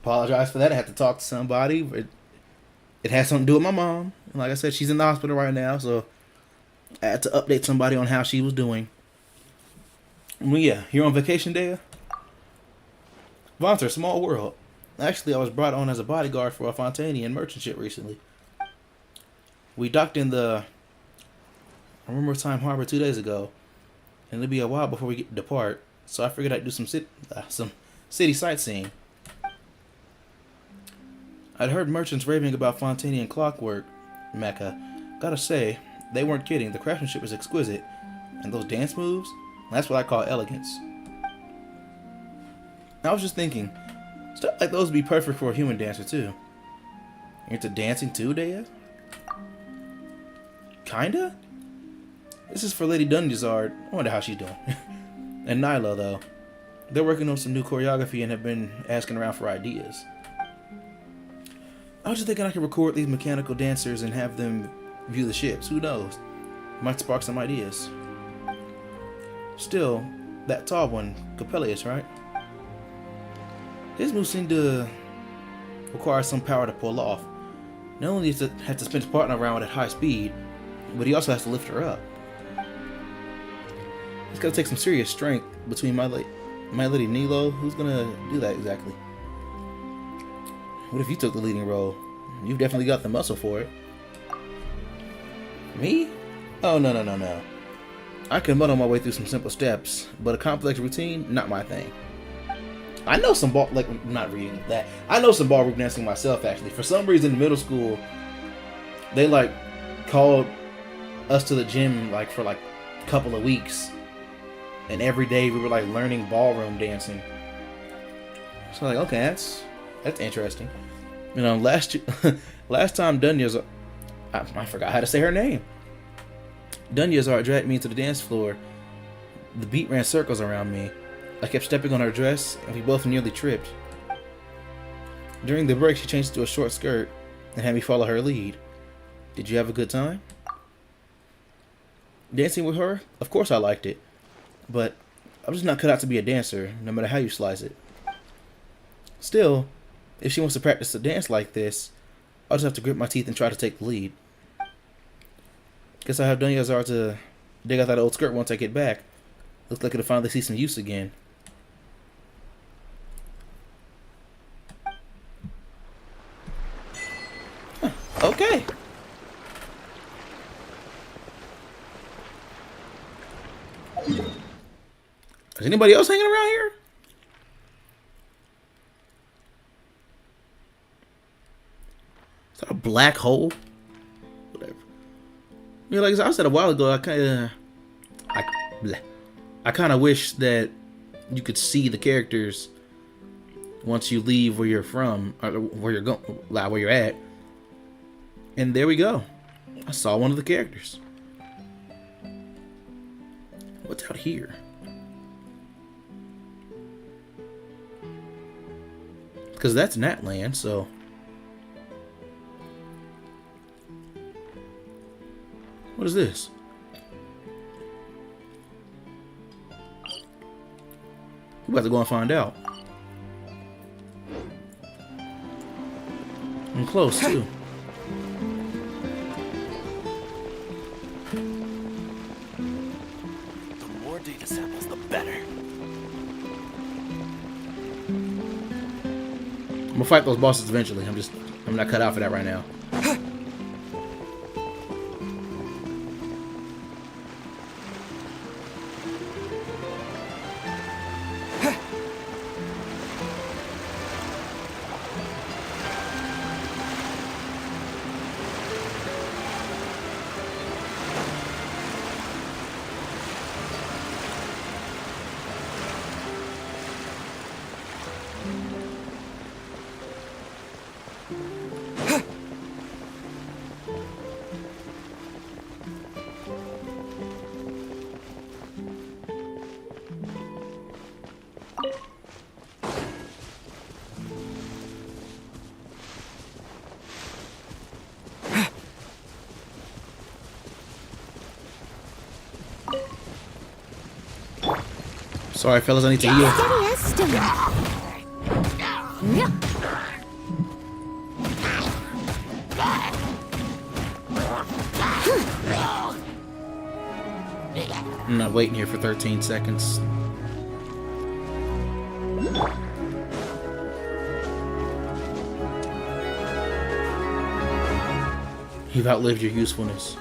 apologize for that. I had to talk to somebody. It has something to do with my mom. And like I said, she's in the hospital right now, so I had to update somebody on how she was doing. Well, yeah, you're on vacation, Dea? Vonter, small world. Actually, I was brought on as a bodyguard for a Fontaine merchant ship recently. We docked in the Time Harbor 2 days ago, and it'll be a while before we depart, so I figured I'd do some city sightseeing. I'd heard merchants raving about Fontaine clockwork, Mecca. Gotta say, they weren't kidding. The craftsmanship is exquisite, and those dance moves, that's what I call elegance. I was just thinking, stuff like those would be perfect for a human dancer too. You're into dancing too, Dea? Kinda? This is for Lady Dunjazard. I wonder how she's doing. And Nyla, though. They're working on some new choreography and have been asking around for ideas. I was just thinking I could record these mechanical dancers and have them view the ships. Who knows? Might spark some ideas. Still, that tall one, Coppelius, right? His moves seem to require some power to pull off. Not only does he have to spin his partner around at high speed, but he also has to lift her up. It's gonna take some serious strength between my lady Nilo. Who's gonna do that exactly? What if you took the leading role? You've definitely got the muscle for it. Me? Oh, no. I can muddle my way through some simple steps, but a complex routine, not my thing. I know some not reading that. I know some ballroom dancing myself, actually. For some reason, in middle school, they called us to the gym for a couple of weeks, and every day we were learning ballroom dancing. So okay, that's interesting. You know, last time Dunya's, I forgot how to say her name. Dunya's dragged me into the dance floor. The beat ran circles around me. I kept stepping on her dress, and we both nearly tripped. During the break, she changed to a short skirt and had me follow her lead. Did you have a good time? Dancing with her? Of course I liked it. But I'm just not cut out to be a dancer, no matter how you slice it. Still, if she wants to practice a dance like this, I'll just have to grit my teeth and try to take the lead. Guess I'll have Dunyazar to dig out that old skirt once I get back. Looks like it'll finally see some use again. Huh, okay. Is anybody else hanging around here? Is that a black hole? Whatever. You know, like I said a while ago, I kind of wish that you could see the characters once you leave where you're from, or where you're going, where you're at. And there we go. I saw one of the characters. What's out here? Because that's Natland, so. What is this? We're about to go and find out. I'm close, too. The more data samples, the better. I'm gonna fight those bosses eventually. I'm not cut out for that right now. Sorry, fellas, I need to heal. Steady as stone. I'm not waiting here for 13 seconds. You've outlived your usefulness.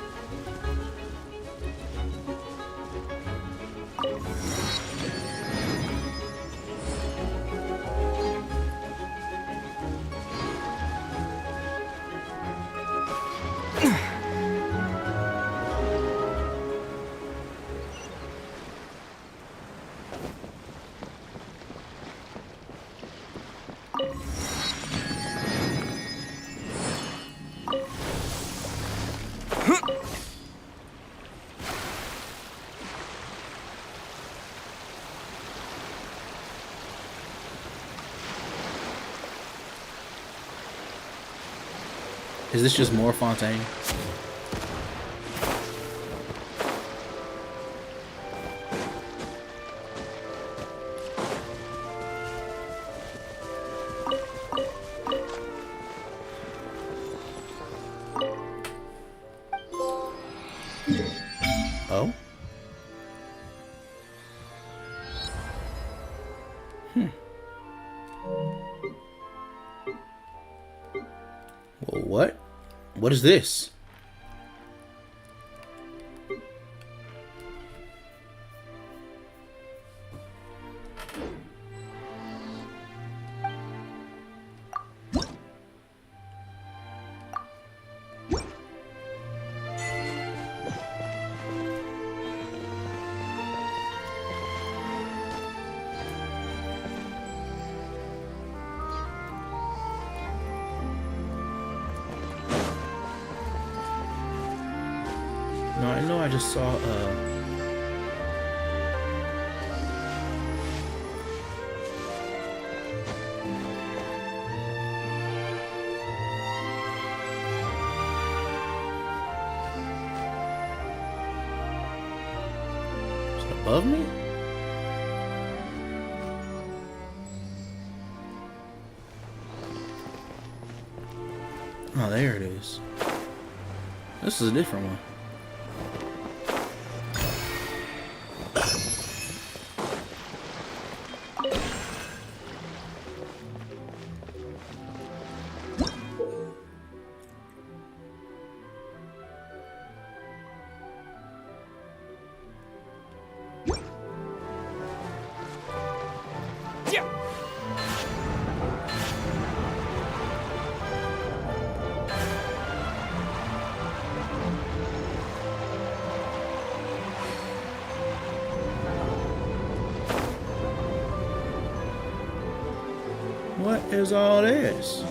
Is this just more Fontaine? Oh? Well, what? What is this? No, I know I just saw, is it above me? Oh, there it is. This is a different one. What is all this?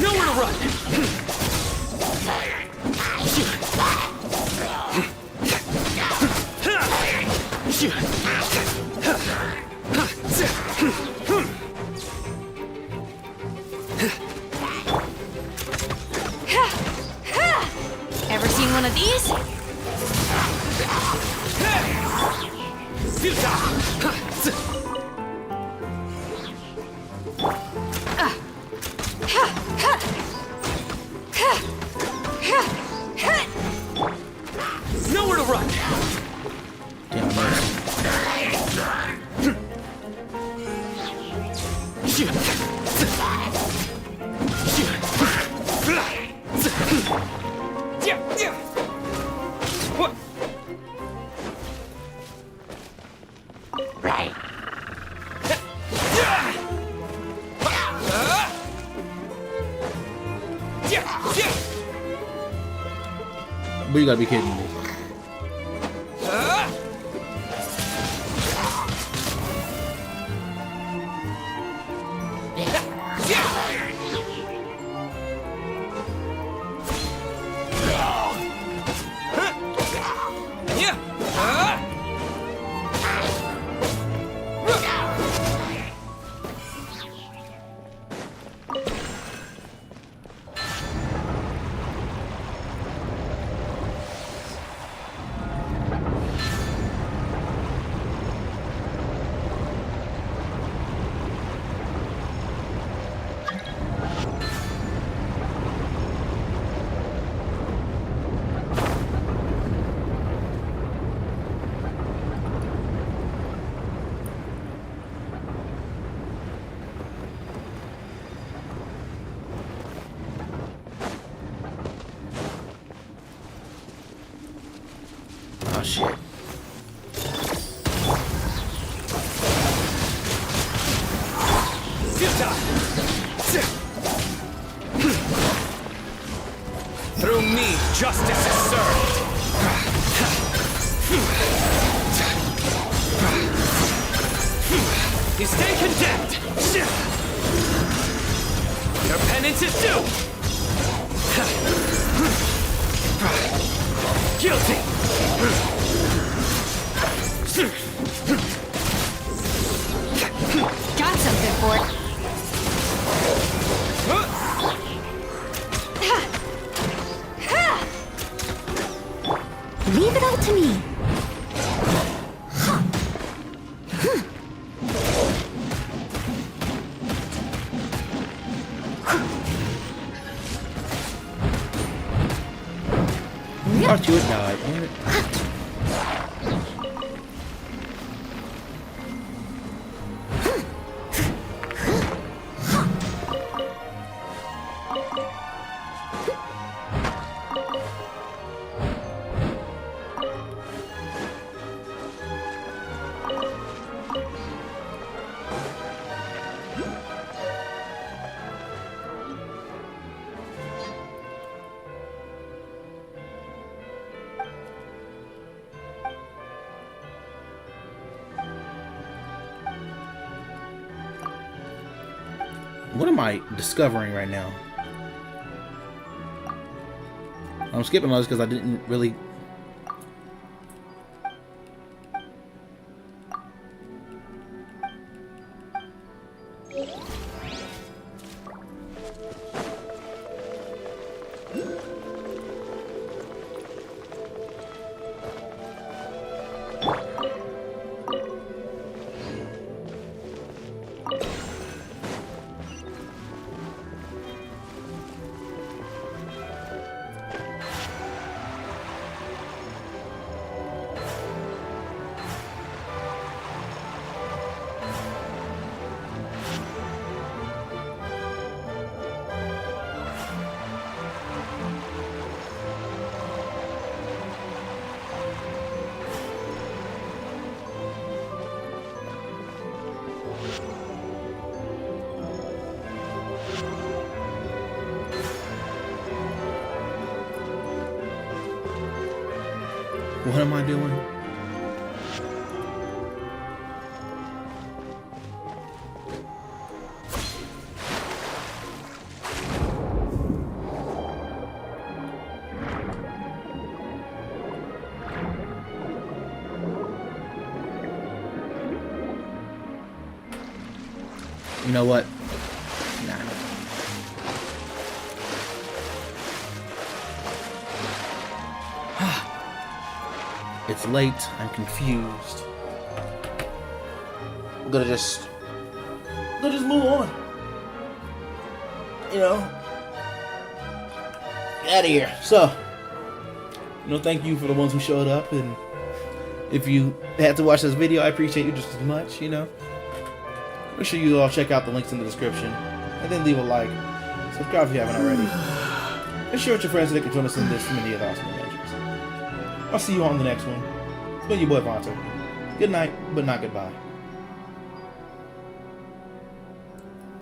Nowhere to run! Ever seen one of these? Nowhere to run! What? Right. But you gotta be kidding me. shit. Through me, justice is served. You stay condemned. Your penance is due. Guilty. Got something for it. Leave it all to me. I thought you would die, damn it. What am I discovering right now? I'm skipping those because I didn't really... What am I doing? You know what? Nah. It's late. I'm confused. I'm gonna just move on. You know, get out of here. So, thank you for the ones who showed up, and if you had to watch this video, I appreciate you just as much. Make sure you all check out the links in the description, and then leave a like. Subscribe if you haven't already, and share with your friends so they can join us in this and many other awesome adventures. I'll see you on the next one. It's been your boy Fontaine. Good night, but not goodbye.